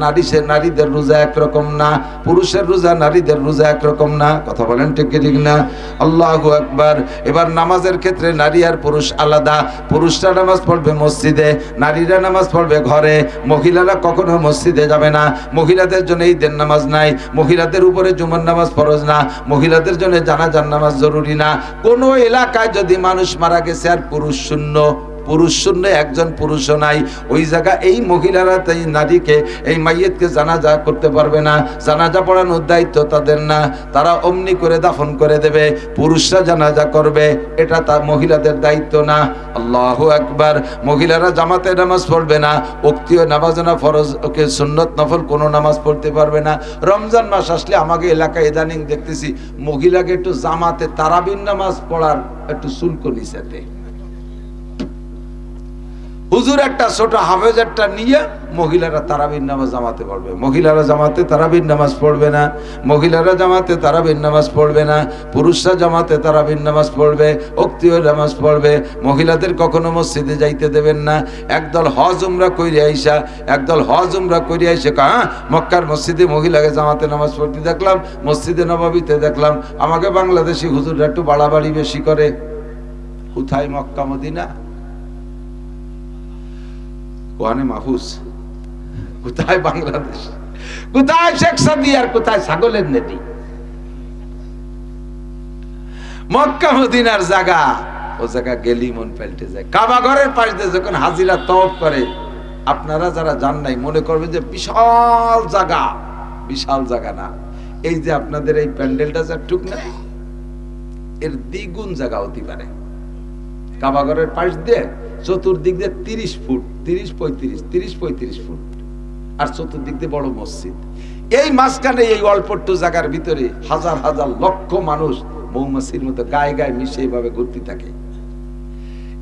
নারীদের রোজা একরকম না। পুরুষের রোজা নারীদের রোজা একরকম না। কথা বলেন ঠিক ঠিক না? আল্লাহু আকবার। এবার নামাজের ক্ষেত্রে নারী আর পুরুষ আলাদা। পুরুষরা নামাজ পড়বে মসজিদে, নারীরা নামাজ পড়বে ঘরে। মহিলারা কখনো মসজিদে যাবে না। মহিলাদের জন্য ঈদের নামাজ নাই, মহিলাদের উপরে জুমার নামাজ ফরজ না, মহিলাদের জন্য জানাজার নামাজ জরুরি না। কোন এলাকায় যদি মানুষ মারা গেছে আর পুরুষ শূন্য একজন পুরুষও নাই, ওই জায়গা এই মহিলারা তাই নারীকে, এই মাইয়তকে জানাজা করতে পারবে না। জানাজা পড়ানোর দায়িত্ব তাদের না, তারা অমনি করে দাফন করে দেবে। পুরুষরা জানাজা করবে, এটা তার মহিলাদের দায়িত্ব না। আল্লাহু আকবার। মহিলারা জামাতে নামাজ পড়বে না, উক্তীয় নামাজ না, ফরজ ওকে সুন্নত নফল কোনো নামাজ পড়তে পারবে না। রমজান মাস আসলে আমাকে এলাকায় ইদানিং দেখতেছি মহিলাকে একটু জামাতে তারাবির নামাজ পড়ার একটু শুল্ক নিছেতে। হুজুর একটা ছোট হাফেজ একটা নিয়ে মহিলারা তারাবির নামাজ জামাতে পড়বে, মহিলারা জামাতে তারাবির নামাজ পড়বে না, মহিলারা জামাতে তারাবির নামাজ পড়বে না, পুরুষরা জামাতে তারাবির নামাজ পড়বে, ওক্তীয় নামাজ পড়বে। মহিলাদের কখনো মসজিদে যাইতে দেবেন না। একদল হজ উমরা কইরে আইসা, একদল হজ উমরা কইরে আইসা হ্যাঁ মক্কার মসজিদে মহিলাকে জামাতে নামাজ পড়তে দেখলাম, মসজিদে নববীতে দেখলাম। আমাকে বাংলাদেশি হুজুররা একটু বাড়াবাড়ি বেশি করে। কোথায় মক্কা মদিনা? কোয়ানে মাহফুজ? কোথায় বাংলাদেশ? কোথায় শেখ সাদি আর কোথায় ছাগলের নেটি? মক্কা মদিনার জায়গা, ও জায়গা গেলি মন পাল্টে যায়। কাবা ঘরের পাশ দিয়ে যখন হাজিরা তওয়াফ করে, আপনারা যারা যান নাই মনে করবেন যে বিশাল জায়গা। বিশাল জায়গা না, এই যে আপনাদের এই প্যান্ডেলটা যাটুক না, এর দ্বিগুণ জায়গা হতে পারে। কাবা ঘরের পাশ দিয়ে চতুর্দিক দিয়ে 30 ফুট, 30-35 ফুট, আর চতুর্দিক দিয়ে বড় মসজিদ। এই মাঝখানে এই অল্প একটু জায়গার ভিতরে হাজার হাজার লক্ষ মানুষ মৌমাছির মতো গায়ে গায়ে মিশে এইভাবে ঘুরতে থাকে।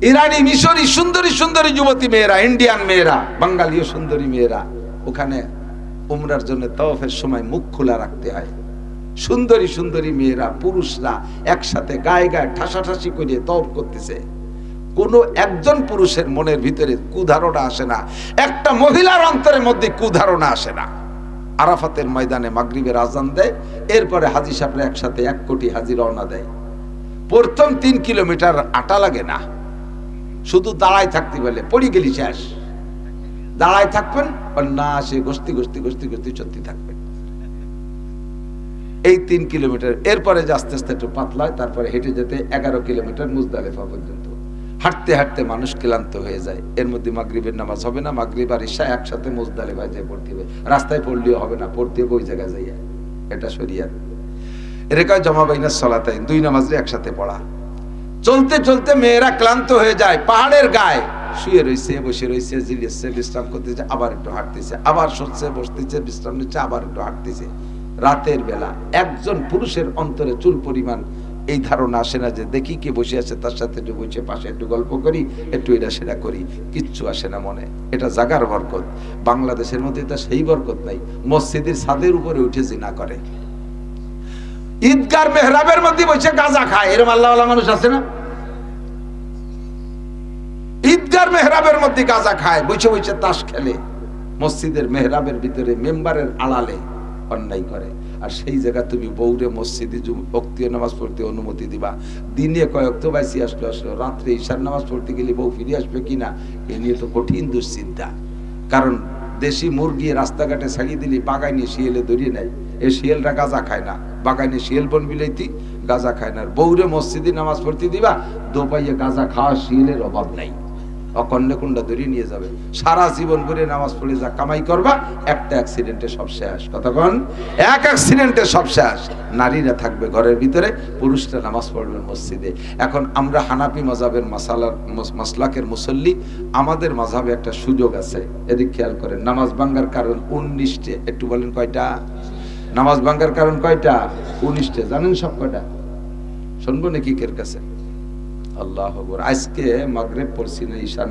ইরানি, মিশরি সুন্দরী সুন্দরী যুবতী মেয়েরা, ইন্ডিয়ান মেয়েরা, বাঙালীয় সুন্দরী মেয়েরা ওখানে উমরার জন্য তাওয়াফের সময় মুখ খোলা রাখতে হয়। সুন্দরী সুন্দরী মেয়েরা, পুরুষরা একসাথে গায়ে গায়ে ঠাসাঠাসি করে তাওয়াফ করতেছে। কোনো একজন পুরুষের মনের ভিতরে কুধারণা আসে না, একটা মহিলার অন্তরের মধ্যে কুধারণা আসে না। আরাফাতের ময়দানে মাগরিবের আজান দেয়, এরপরে হাজী সাহেবরা একসাথে 1 কোটি হাজী রওনা দেয়। প্রথম 3 কিলোমিটার আটা লাগে না, শুধু দাঁড়ায় থাকতে বলে, পড়ি গেলি শেষ। দাঁড়ায় থাকবেন আর না আসে গোষ্ঠী গোষ্ঠী গোষ্ঠী গোষ্ঠী চলতে থাকবেন এই 3 কিলোমিটার। এরপরে যে আস্তে আস্তে একটু পাতলা হয়, তারপরে হেঁটে যেতে 11 কিলোমিটার মুজদালিফা পর্যন্ত। হাঁটতে হাঁটতে মানুষ ক্লান্ত হয়ে যায়। এর মধ্যে মাগরিবের নামাজ হবে না, মাগরিব আর ইশা একসাথে মুজদালিফায় যেয়ে পড়তে হবে। রাস্তায় পড়লেও হবে না, পড়তে হবে ওই জায়গায় যাইয়া। এটা শরিয়াত। এর কয় জমা বাইনাস সালাতাইন, 2 নামাজে একসাথে পড়া। চলতে চলতে মেয়েরা ক্লান্ত হয়ে যায়, পাহাড়ের গায়ে শুয়ে রয়েছে, বসে রয়েছে, জিলিয়েছে, বিশ্রাম করতেছে, আবার একটু হাঁটতেছে, আবার সরছে, বসতেছে, বিশ্রাম নিচ্ছে, আবার একটু হাঁটতেছে। রাতের বেলা একজন পুরুষের অন্তরে চুল পরিমাণ এই ধারণা আসে না যে দেখি কে বসে আছে, তার সাথে একটু বসে পাশে একটু গল্প করি, একটু এটা সেটা করি, কিচ্ছু আসে না মনে। এটা জাগার বরকত। বাংলাদেশের মধ্যে এটা সেই বরকত নাই। মসজিদের ছাদের উপরে উঠে জিনা করে, ঈদগার মেহরাবের মধ্যে বসে গাঁজা খায়, এরকম আল্লাহওয়ালা মানুষ আছে না? ঈদগার মেহরাবের মধ্যে গাঁজা খায়, বসে বসে তাস খেলে, মসজিদের মেহরাবের ভিতরে মেম্বারের আড়ালে অন্যায় করে। আর সেই জায়গা তুমি বউরে মসজিদে ওক্তীয় নামাজ পড়তে অনুমতি দিবা? দিনে কয়েক তো বাইসি আসলো, রাত্রে ঈশার নামাজ পড়তে গেলে বউ ফিরে আসবে কিনা, এ নিয়ে তো কঠিন দুশ্চিন্তা। কারণ দেশি মুরগি রাস্তাঘাটে ছাড়িয়ে দিলে বাগানে শিয়ালে ধরিয়ে নেয়। এই শিয়ালটা গাঁজা খায় না, বাগানে শিয়াল বন বিলাইতি গাঁজা খায় না। বউরে মসজিদে নামাজ পড়তে দিবা, দোপাইয়ে গাঁজা খাওয়া শিয়ালের অভাব নাই, অকন্যা কুণ্ডা ধরিয়ে নিয়ে যাবে। সারা জীবন করে নামাজ পড়ে যা কামাই করবা, একটা অ্যাক্সিডেন্টে সব শেষ। কতক্ষণ? এক অ্যাক্সিডেন্টে সব শেষ। নারীরা থাকবে ঘরের ভিতরে, পুরুষরা নামাজ পড়বেন মসজিদে। এখন আমরা হানাফি মাযহাবের মাসলাকের মুসল্লি, আমাদের মাযহাবে একটা সুযোগ আছে, এদিক খেয়াল করেন। নামাজ ভাঙ্গার কারণ 19টে। একটু বলেন কয়টা? নামাজ ভাঙ্গার কারণ কয়টা? 19টে। জানেন সব কয়টা? শুনবো নাকি কের কাছে? আল্লাহু আকবার। আজকে মাগরিব পড়ছি না, ঈশার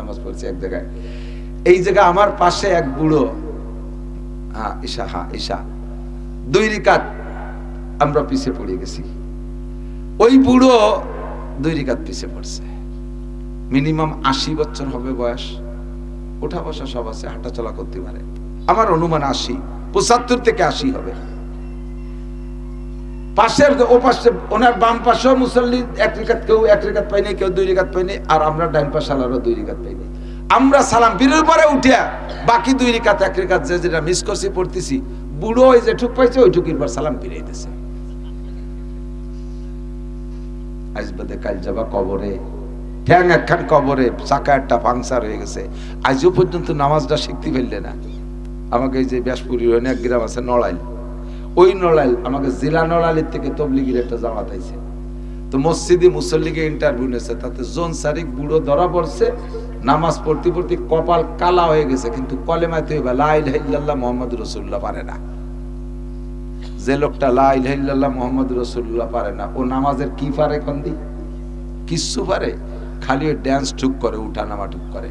নামাজ পড়ছি এক জায়গায়। এই জায়গা আমার পাশে এক বুড়ো, ঈশা 2 রাকাত আমরা পিছে পড়ে গেছি। ওই বুড়ো 2 রাকাত পিছে পড়ছে। মিনিমাম 80 বছর হবে বয়স, ওঠা বসা সব আছে, হাঁটা চলা করতে পারে। আমার অনুমান 80, 75 থেকে 80 হবে। পাশের ও পাশে ওনার বাম পাশেও মুসল্লি 1 রাকাত, কেউ 1 রাকাত পাইনি, কেউ 2 রাকাত পাইনি, আর আমরা ডাইন পাশে আলারও 2 রাকাত পাইনি। আমরা সালাম ফিরের পরে উঠিয়া বাকি 2 রাকাত 1 রাকাত যেটা মিস করছি পড়তেছি, বুড়ো ওই যে ঠুক পাইছে ওই ঠুকির পর সালাম ফিরাইতেছে। আজ বাদে কাল যাবা কবরে, ঠ্যাং একখান কবরে, চাকা একটা পাংচার হয়ে গেছে। আজও পর্যন্ত নামাজটা শিখতে ফেললে না। আমাকে এই যে ব্যাসপুরীর অনেক গ্রাম আছে নড়াইল, ওই নড়াইল আমাকে জেলা নড়াইলের থেকে তবলিগের একটা জামাত আইছে। তো মসজিদে মুসল্লিকে ইন্টারভিউ নিয়েছে, তাতে জন সারিক বুড়ো ধরা পড়ছে। নামাজ পড়তে পড়তে কপাল কালা হয়ে গেছে, কিন্তু কলেমায় তো লা ইলাহা ইল্লাল্লাহ মুহাম্মাদুর রাসূলুল্লাহ পারে না। যে লোকটা লা ইলাহা ইল্লাল্লাহ মুহাম্মাদুর রাসূলুল্লাহ পারে না, ও নামাজের কি পারে? কন্দি কিচ্ছু পারে? খালি ড্যান্স টুক করে, উঠা নামা টুক করে।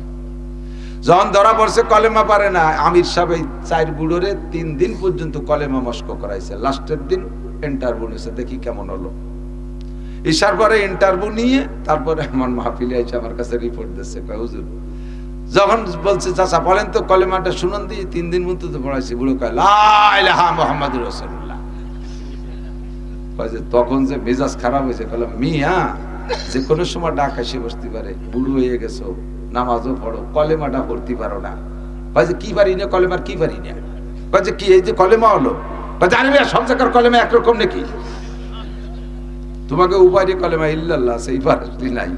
যখন ধরা পড়ছে কলেমা পারে না, আমির সাহেব এই 4 বুড়োরে 3 দিন পর্যন্ত কলেমা মস্ক করাইছে। লাস্টের দিন ইন্টারভিউ নিয়েছে, দেখি কেমন হলো। ঈশার পরে ইন্টারভিউ নিয়ে তারপরে আমার মাহফিলে এসে আমার কাছে রিপোর্ট দিচ্ছে, কয় হুজুর যখন বলছে চাচা বলেন তো কলেমাটা শুনুন দিয়ে, 3 দিন পর্যন্ত পড়াইছি। বুড়ো কয় লা ইলাহা মুহাম্মাদুর রাসূলুল্লাহ। তখন যে মেজাজ খারাপ হয়েছে, বললাম মিয়া যে কোনো সময় ডাক এসে বসতে পারে, বুড়ো হয়ে গেছো, নামাজও পড়ো, কলেমাটা পড়তে পারো না। যে কি পারি না, কলেমার কি পারি না? যে কি এই যে কলেমা হলো, জানি না সব জায়গার কলেমা একরকম নাকি? তোমাকে উপায় কলেমা ইল্লাল্লাহ সেই পারি নাই,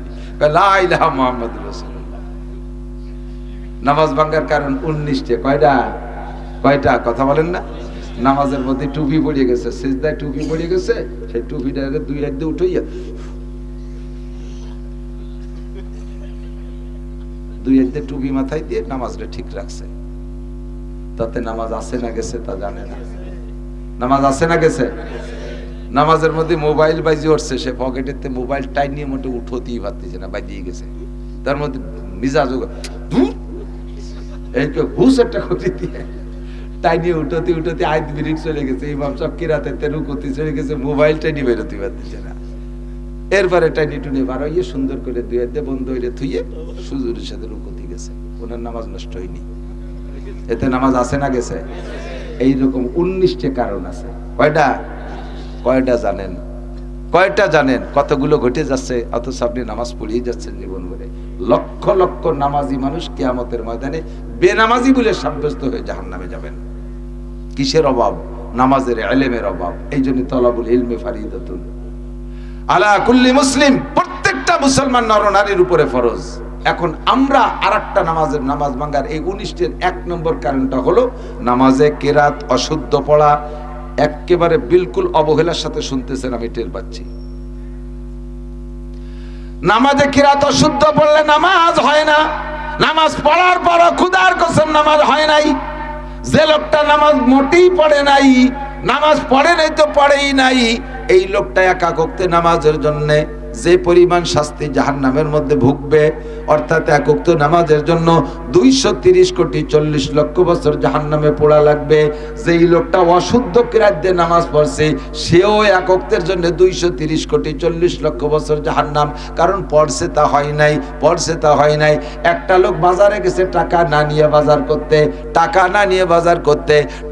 লা ইলাহা মুহাম্মাদুর রাসূলুল্লাহ। নামাজ ভাঙার কারণ 19টে। কয়টা কথা বলেন না? নামাজের মধ্যে টুপি পড়ে গেছে, সিজদায় টুপি পড়ে গেছে, সেই টুপিটাকে 2 হাত দিয়ে উঠাইয়া 2 হাত দিয়ে টুপি মাথায় দিয়ে নামাজটা ঠিক রাখছে। তাতে নামাজ আছে না গেছে তা জানে না। নামাজ আছে না গেছে? নামাজের মধ্যে মোবাইল বাজি উঠছে, সে পকেটেতে মোবাইল টাইট নিয়ে মোটে উঠতেই পারতেছে না, বাজিয়ে গেছে। তার মধ্যে মিজাজ এই হুস একটা ক্ষতি দিয়ে টাই নিয়ে উঠতে আয়াত বিরিক চলে গেছে, ইমাম সাহেব কিরাতে রুকুতে চলে গেছে, মোবাইল টাইনি বেরোতে পারতেছে না। এরপরে টাইনি টুনি বার হইয়ে সুন্দর করে 2 হাত দিয়ে বন্ধ হইলে থুইয়ে হুজুরের সাথে রুকুতে গেছে। ওনার নামাজ নষ্ট হয়নি। এতে নামাজ আছে না গেছে? এইরকম 19টে কারণ আছে। কয়টা জানেন? কতগুলো ঘটে যাচ্ছে, অথচ আপনি নামাজ পড়িয়ে যাচ্ছেন জীবন ভরে। লক্ষ লক্ষ নামাজি মানুষ কিয়ামতের ময়দানে বেনামাজি বলে সাব্যস্ত হয়ে জাহান্নামে যাবেন। কিসের অভাব? নামাজের, ইলমের অভাব। এই জন্য তলাবুল ইলমি ফারিদাতুন আলা কুল্লি মুসলিম, প্রত্যেকটা মুসলমান নরনারীর উপরে ফরজ। এখন আমরা আরেকটা নামাজ ভাঙার এই 19টের 1 নম্বর কারণটা হলো নামাজে কেরাত অশুদ্ধ পড়া। একেবারে বিলকুল অবহেলার সাথে শুনতেছেন, আমি টের পাচ্ছি। নামাজে কিরাত অশুদ্ধ পড়লে নামাজ হয় না। নামাজ পড়ার পর খুদার কসম নামাজ হয় নাই। যে লোকটা নামাজ মোটেই পড়ে নাই, নামাজ পড়ে নাই তো পড়েই নাই, এই লোকটা একাকোক্তে নামাজের জন্য যে পরিমাণ শাস্তি জাহান্নামের মধ্যে ভুগবে, অর্থাৎ একাক্ত নামাজের জন্য 230 কোটি 40 লক্ষ বছর জাহান্নামে পোড়া লাগবে। যেই লোকটা অশুদ্ধ কিরাত দিয়ে নামাজ পড়ছে, সেও একাক্তের জন্য 230 কোটি 40 লক্ষ বছর জাহান্নাম। কারণ পড়ছে তা হয় নাই। একটা লোক বাজারে গেছে টাকা না নিয়ে বাজার করতে,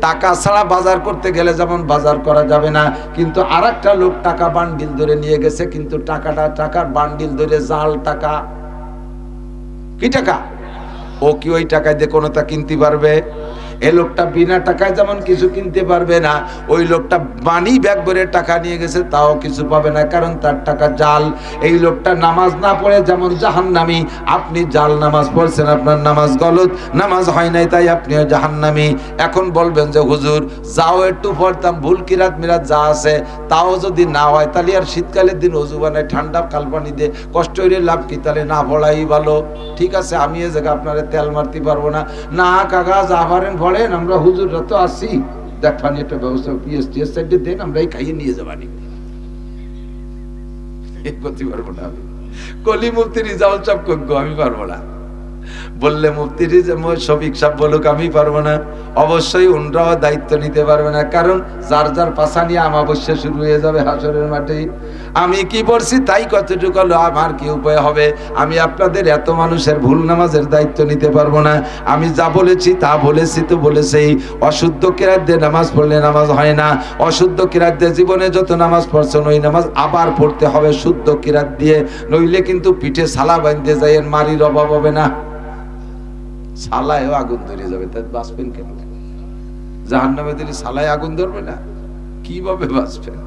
টাকা ছাড়া বাজার করতে গেলে যেমন বাজার করা যাবে না, কিন্তু আরেকটা লোক টাকা বান্ডিল ধরে নিয়ে গেছে, কিন্তু টাকার বান্ডিল ধরে জাল টাকা। কি টাকা? ও কি ওই টাকায় দিয়ে কোনোটা কিনতে পারবে? এই লোকটা বিনা টাকায় যেমন কিছু কিনতে পারবে না, ওই লোকটা মানি ব্যাগ ভরে টাকা নিয়ে গেছে, তাও কিছু পাবে না, কারণ তার টাকা জাল। এই লোকটা নামাজ না পড়ে যেমন জাহান্নামী। আপনি জাল নামাজ পড়ছেন, আপনার নামাজ গলত, নামাজ হয় নাই, তাই আপনিও জাহান্নামী। এখন বলবেন যে হুজুর যাও একটু পড়তাম, ভুল কিরাত মিরাত যা আছে তাও যদি না হয়, তাহলে আর শীতকালের দিন ওযু বানায় ঠান্ডা কালপানি দিয়ে কষ্ট হইলে লাভ কি? তাহলে না পড়াই ভালো। ঠিক আছে, আমি এ জায়গায় আপনারে তেল মারতে পারবো না। না কাকা যা পারেন পড়েন, আমরা হুজুররা তো আসি, দেখবানি একটা ব্যবস্থা পিএসটিএস সাইডে দেন, আমরা এই খাইয়ে নিয়ে যাবানি। করতে পারবো না আমি। কলি মুফতি রিজাউল সাহেব কইগো আমি পারবো না। বললে মুফতি শফিক সাহেব বলুক আমি পারবো না, অবশ্যই উনরাও দায়িত্ব নিতে পারবে না। কারণ যার যার পাশা নিয়ে আমাবস্যা শুরু হয়ে যাবে হাসরের মাঠে। আমি কি পড়ছি তাই কতটুকু হলো, আমার কি উপায় হবে? আমি আপনাদের এত মানুষের ভুল নামাজের দায়িত্ব নিতে পারবো না। আমি যা বলেছি তা বলেছি তো বলেছেই। অশুদ্ধ কিরাত দিয়ে নামাজ পড়লে নামাজ হয় না। অশুদ্ধ কিরাত দিয়ে জীবনে যত নামাজ পড়ছেন ওই নামাজ আবার পড়তে হবে শুদ্ধ কিরাত দিয়ে, নইলে কিন্তু পিঠে সালা বাঁধতে যাইয়েন, মারির অভাব হবে না। সালায়ও আগুন ধরে যাবে, তাই বাঁচবেন কেন? জাহান্নামে দিলে সালায় আগুন ধরবে না, কিভাবে বাঁচবেন?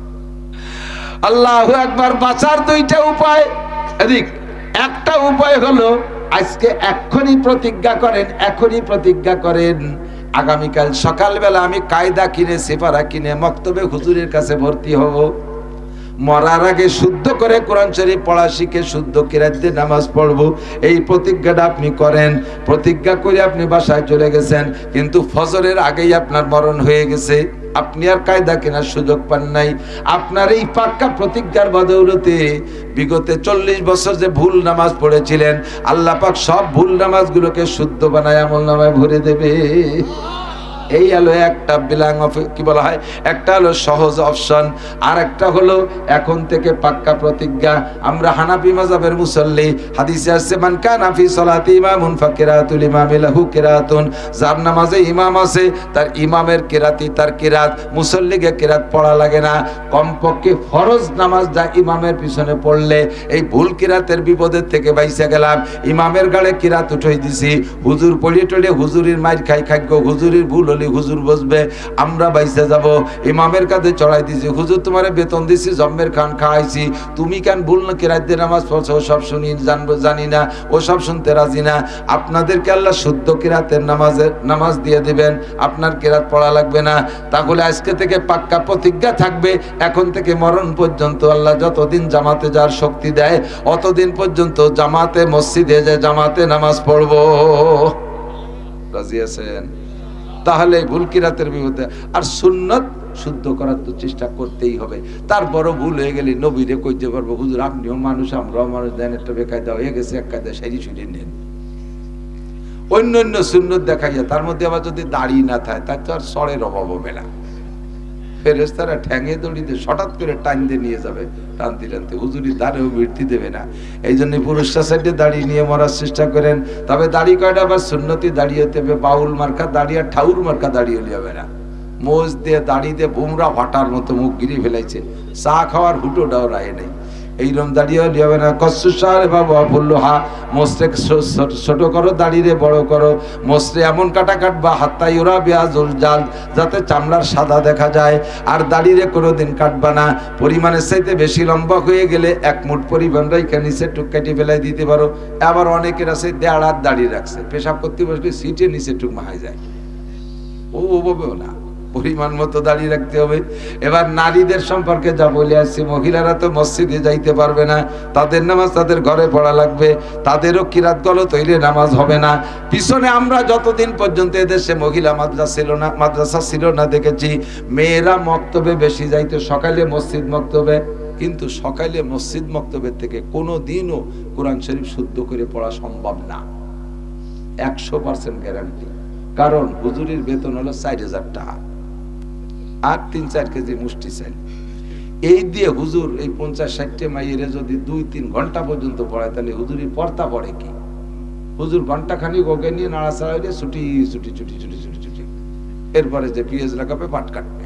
আল্লাহু আকবার। বাঁচার 2টা উপায়। একটা উপায় হলো আজকে এখনই প্রতিজ্ঞা করেন, আগামীকাল সকালবেলা আমি কায়দা কিনে সেপারা কিনে মক্তবে হুজুরের কাছে ভর্তি হব। মরার আগে শুদ্ধ করে কোরআন শরীফ পড়া শিখে শুদ্ধ কিরাত দিয়ে নামাজ পড়বো। এই প্রতিজ্ঞাটা আপনি করেন। প্রতিজ্ঞা করে আপনি বাসায় চলে গেছেন, কিন্তু ফজরের আগেই আপনার মরণ হয়ে গেছে। আপনি আর কায়দা কেনার সুযোগ পান নাই। আপনার এই পাক্কা প্রতিজ্ঞার বদৌলতে বিগত 40 বছর যে ভুল নামাজ পড়েছিলেন, আল্লাহ পাক সব ভুল নামাজগুলোকে শুদ্ধ বানায় আমলনামায় ভরে দেবে। এই হলো একটা বিলাং কি বলা হয়, একটা হলো সহজ অপশন, আর একটা হলো এখন থেকে পাক্কা প্রতিজ্ঞা। আমরা হানাফি মাযহাবের মুসল্লি, হাদিসে আছে মান কানা ফি সালাতি ইমামুন ফাকিরাতুল ইমামি লাহু কিরাতুন, যার নামাজে ইমাম আছে তার ইমামের কিরাতি তার কিরাত, মুসল্লিকে কিরাত পড়া লাগে না। কমপক্ষে ফরজ নামাজ যা ইমামের পিছনে পড়লে এই ভুল কিরাতের বিপদের থেকে বাইসা গেলাম। ইমামের গালে কিরাত উঠাই দিছি, হুজুর পড়িয়ে টড়িয়ে হুজুরির মাইর খাইগো, হুজুরির ভুল হুজুর বসবে, আমরা বাইসে যাব। ইমামের কাছে চড়াই দিছি, হুজুর তোমারে বেতন দিছি, জম্মের খান খাওয়াইছি, তুমি কেন ভুল না কিরাত দিয়ে নামাজ পড়ছো? ও সব শুনি জানি না, ও সব শুনতে রাজি না। আপনাদেরকে আল্লাহ শুদ্ধ কিরাতের নামাজ দিয়ে দিবেন, আপনার কিরাত পড়া লাগবে না। তাহলে আজকে থেকে পাক্কা প্রতিজ্ঞা থাকবে, এখন থেকে মরণ পর্যন্ত আল্লাহ যতদিন জামাতে যার শক্তি দেয় অতদিন পর্যন্ত জামাতে মসজিদে যে জামাতে নামাজ পড়বো। রাজি আছেন? তাহলে ভুল কিরাতের বিপদে আর সুন্নত শুদ্ধ করার তো চেষ্টা করতেই হবে। তারপরও ভুল হয়ে গেলে নবীরে কইতে পারবো, হুজুর আপনিও মানুষ আমরাও মানুষ, দেন একটা বেকায়দা হয়ে গেছে, এক কায়দা সারি ছুটি নেন। অন্য অন্য সুন্নত দেখাইয়া তার মধ্যে আবার যদি দাড়ি না থাকে তার তো আর সরের অভাব হবে না। ফেরেশতারা ঠ্যাঙে দড়িতে হঠাৎ করে টান দিয়ে নিয়ে যাবে, টানতে টানতে হুজুরি দাঁড়েও বৃত্তি দেবে না। এই জন্য পুরুষরা সাইডে দাড়ি নিয়ে মরার চেষ্টা করেন। তবে দাড়ি কয়টা আবার সুন্নতি দাঁড়িয়ে হতে হবে, বাউল মার্কা দাড়ি আর ঠাউর মার্কা দাড়ি হলে হবে না। মোজ দিয়ে দাড়ি দিয়ে বুমরা ফাটার মতো মুখ গিরি ফেলাইছে, চা খাওয়ার হুটোটাও রায় নেই। এইরকম দাঁড়িয়ে হলে হবে না। কসুসার বাবা বললো হা মোস্টে ছোট করো, দাঁড়িয়ে বড় করো, মোস্টে এমন কাটা কাটবা হাত্তাই ওরা বেয়াজুল জাল, যাতে চামড়ার সাদা দেখা যায়। আর দাঁড়িয়ে কোনোদিন কাটবা না পরিমাণের চাইতে বেশি লম্বা হয়ে গেলে এক মুঠ পরিমাণ রাইখা নিচে টুক কাটি ফেলাই দিতে পারো। আবার অনেকের আছে দেড় হাত দাঁড়িয়ে রাখছে, পেশাব করতে বসলে সিটে নিচে টুক মাহাই যায়, ও বলবেও না, পরিমাণ মতো দাঁড়িয়ে রাখতে হবে। এবার নারীদের সম্পর্কে যা বলে আসছি, মহিলারা তো মসজিদে যাইতে পারবে না, তাদের নামাজ তাদের ঘরে পড়া লাগবে, তাদেরও কিরাত গলত হইলে নামাজ হবে না। পিছনে আমরা যতদিন পর্যন্ত এদেশে মহিলা মাদ্রাসা ছিল না দেখেছি, মেয়েরা মক্তবে বেশি যাইতো, সকালে মসজিদ মক্তবে, কিন্তু সকালে মসজিদ মক্তবের থেকে কোনো দিনও কোরআন শরীফ শুদ্ধ করে পড়া সম্ভব না, 100% গ্যারান্টি। কারণ হুজুরির বেতন হলো 4000 টাকা আর 3-4 কেজি মুষ্টি চাল। এই দিয়ে হুজুর এই 50-60 মাইয়ের যদি 2-3 ঘন্টা পর্যন্ত পড়ায়, তাহলে হুজুরির পর্তা পড়ে কি? হুজুর ঘন্টা খানিক ওকে নিয়ে নাড়াচাড়া হইলে ছুটি ছুটি ছুটি ছুটি ছুটি ছুটি, এরপরে যে পিএস লাগাবে পাট কাটবে,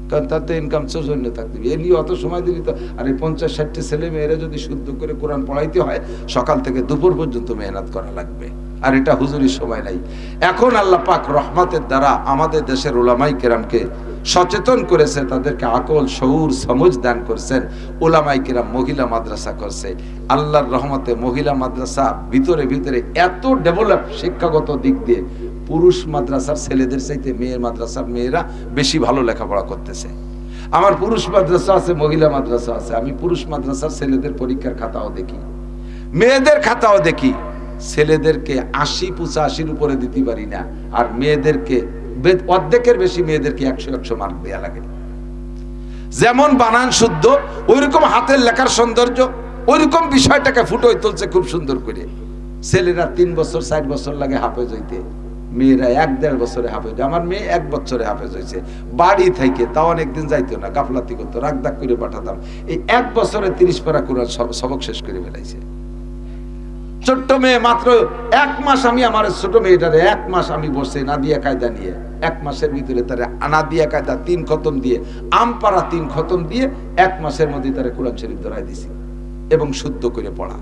কারণ তার তো ইনকাম সোর্স অন্য থাকতে হবে। এ নিয়ে অত সময় দিলি তো, আর এই 50-60 ছেলে মেয়েরা যদি শুদ্ধ করে কোরআন পড়াইতে হয়, সকাল থেকে দুপুর পর্যন্ত মেহনত করা লাগবে, আর এটা হুজুরির সময় নাই। এখন আল্লাহ পাক রহমতের দ্বারা আমাদের দেশের উলামাই কেরামকে সচেতন করেছে, তাদেরকে আকল শউর সমঝ দান করছেন। উলামাই কেরাম মহিলা মাদ্রাসা করছে, আল্লাহর রহমতে মহিলা মাদ্রাসা ভিতরে ভিতরে এত ডেভেলপ শিক্ষাগত দিক দিয়ে, পুরুষ মাদ্রাসার ছেলেদের চাইতে মেয়ের মাদ্রাসার মেয়েরা বেশি ভালো লেখাপড়া করতেছে। আমার পুরুষ মাদ্রাসা আছে, মহিলা মাদ্রাসা আছে, আমি পুরুষ মাদ্রাসার ছেলেদের পরীক্ষার খাতাও দেখি, মেয়েদের খাতাও দেখি। ছেলেদেরকে 80-85 উপরে দিতে পারি না, আর মেয়েদেরকে অর্ধেকের বেশি মেয়েদেরকে 100 মার্ক দেয়া লাগে। যেমন বানান শুদ্ধ, ওইরকম হাতের লেখার সৌন্দর্য, ওইরকম বিষয়টাকে ফুটোয় তুলছে খুব সুন্দর করে। ছেলেরা 3 বছর 4 বছর লাগে হাফেজ হইতে, মেয়েরা 1-1.5 বছরে হাফেজ। আমার মেয়ে 1 বছরে হাফেজ হয়েছে, বাড়ি থেকে, তাও অনেকদিন যাইতো না, গাফলাতি করতো, রাগদাগ করে পাঠাতাম। এই 1 বছরে 30 পারা কোরআন সবক শেষ করে ফেলাইছে। ছোট্ট মেয়ে, মাত্র 1 মাস আমি আমার ছোট মেয়েটারে 1 মাস আমি বসে নাদিয়া কায়দা নিয়ে 1 মাসের ভিতরে তারে নাদিয়া কায়দা 3 খতম দিয়ে, আমপাড়া 3 খতম দিয়ে 1 মাসের মধ্যে তারে কোরআন শরীফ ধরাই দিছি এবং শুদ্ধ করে পড়া।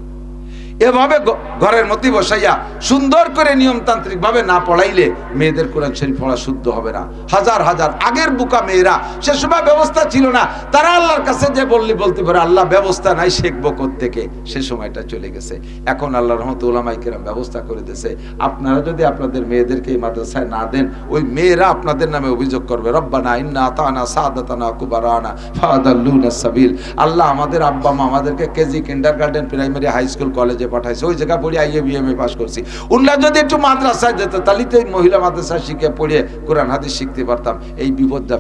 এভাবে ঘরের মধ্যে বসাইয়া সুন্দর করে নিয়মতান্ত্রিক ভাবে না পড়াইলে মেয়েদের কোরআন শরীফ পড়া শুদ্ধ হবে না। হাজার হাজার আগের বুকা মেয়েরা, সে সময় ব্যবস্থা ছিল না, তারা আল্লাহর কাছে যে বলতে পারে আল্লাহ ব্যবস্থা নাই, শিখবো কোত্থেকে, সে সময়টা চলে গেছে। এখন আল্লাহর রহমতে উলামায়ে কেরাম ব্যবস্থা করে দিয়েছে। আপনারা যদি আপনাদের মেয়েদেরকে এই মাদ্রাসায় না দেন, ওই মেয়েরা আপনাদের নামে অভিযোগ করবে, রব্বানা ইন্না আতানা সাদাতানা কুবারানা ফাদাল্লুনা সাবিল। আল্লাহ আমাদের আব্বা মা আমাদেরকে KG, kindergarten, primary, high school, কলেজে কলেজে পাঠাইছে, ওই জায়গা পড়ে আইএ বিএমএ পাস করছি। উনরা যদি একটু মাদ্রাসায় যেত তাহলে তো মহিলা মাদ্রাসা শিখে পড়ে কোরআন হাদিস শিখতে পারতাম। এই বিপদে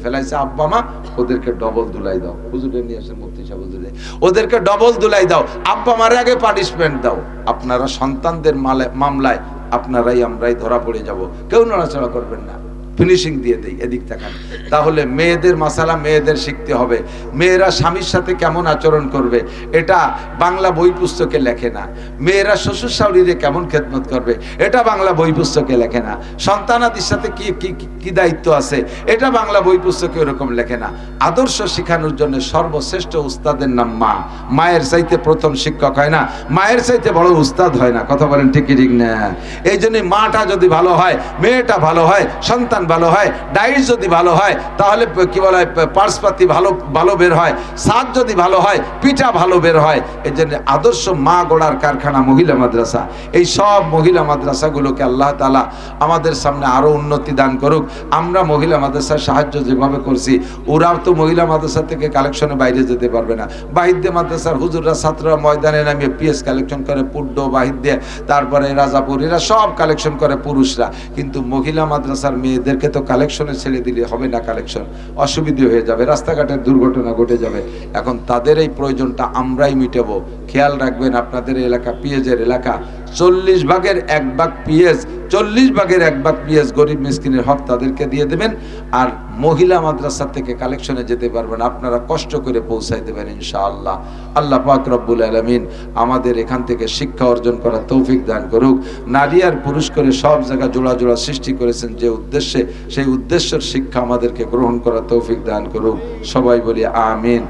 ফেলাইছে আব্বা মা, ওদেরকে ডবল দুলাই দাও। হুজুরে নিয়ে আসেন মুফতি সাহেব, হুজুরে ওদেরকে ডবল দুলাই দাও, আব্বা মারে আগে পানিশমেন্ট দাও। আপনারা সন্তানদের মামলায় আপনারাই আমরাই ধরা পড়ে যাব, কেউ নড়াচড়া করবেন না, ফিনিশিং দিয়ে দেই। এদিক তাকান। তাহলে মেয়েদের মাসালা মেয়েদের শিখতে হবে। মেয়েরা স্বামীর সাথে কেমন আচরণ করবে এটা বাংলা বই পুস্তকে লেখে না। মেয়েরা শ্বশুর শাশুড়িরে কেমন খেদমত করবে এটা বাংলা বই পুস্তকে লেখে না। সন্তানাদির সাথে কি কি কি দায়িত্ব আছে এটা বাংলা বই পুস্তকে ওরকম লেখে না। আদর্শ শেখানোর জন্য সর্বশ্রেষ্ঠ উস্তাদের নাম মা। মায়ের চাইতে প্রথম শিক্ষক হয় না, মায়ের চাইতে বড় উস্তাদ হয় না। কথা বলেন ঠিক কি ঠিক না? এই জন্য মাটা যদি ভালো হয়, মেয়েটা ভালো হয়, সন্তান ভালো হয়, ডায়েট যদি ভালো হয়, তাহলে কি বলা হয় পার্সপাতি ভালো বের হয়, স্বাদ যদি ভালো হয়, পিঠা ভালো বের হয়। এই জন্য আদর্শ মা গড়ার কারখানা মহিলা মাদ্রাসা। এই সব মহিলা মাদ্রাসাগুলোকে আল্লাহ তাআলা আমাদের সামনে আরো উন্নতি দান করুক। আমরা মহিলা মাদ্রাসার সাহায্য যেভাবে করছি, ওরাও তো মহিলা মাদ্রাসা থেকে কালেকশনে বাইরে যেতে পারবে না। বাহিদ্দে মাদ্রাসার হুজুররা ছাত্ররা ময়দানে নামিয়ে পিএস কালেকশন করে, পুড্ডো বাহিদ্দে, তারপরে রাজাপুর, এরা সব কালেকশন করে পুরুষরা। কিন্তু মহিলা মাদ্রাসার মেয়েদেরকে তো কালেকশনে ছেড়ে দিলে হবে না, কালেকশন অসুবিধে হয়ে যাবে, রাস্তাঘাটের দুর্ঘটনা ঘটে যাবে। এখন তাদের এই প্রয়োজনটা আমরাই মিটাবো। খেয়াল রাখবেন, আপনাদের এলাকা পিএজের এলাকা, 40 ভাগের 1 ভাগ পিএস, 40 ভাগের 1 ভাগ পিএস গরিব মিসকিনের হক তাদেরকে দিয়ে দেবেন। আর মহিলা মাদ্রাসা থেকে কালেকশনে যেতে পারবেন, আপনারা কষ্ট করে পৌঁছাই দেবেন ইনশাআল্লাহ। আল্লাহ পাক রব্বুল আলামিন আমাদের এখান থেকে শিক্ষা অর্জন করার তৌফিক দান করুক। নারী আর পুরুষ করে সব জায়গায় জোড়া জোড়া সৃষ্টি করেছেন যে উদ্দেশ্যে, সেই উদ্দেশ্যের শিক্ষা আমাদেরকে গ্রহণ করার তৌফিক দান করুক। সবাই বলি আমিন।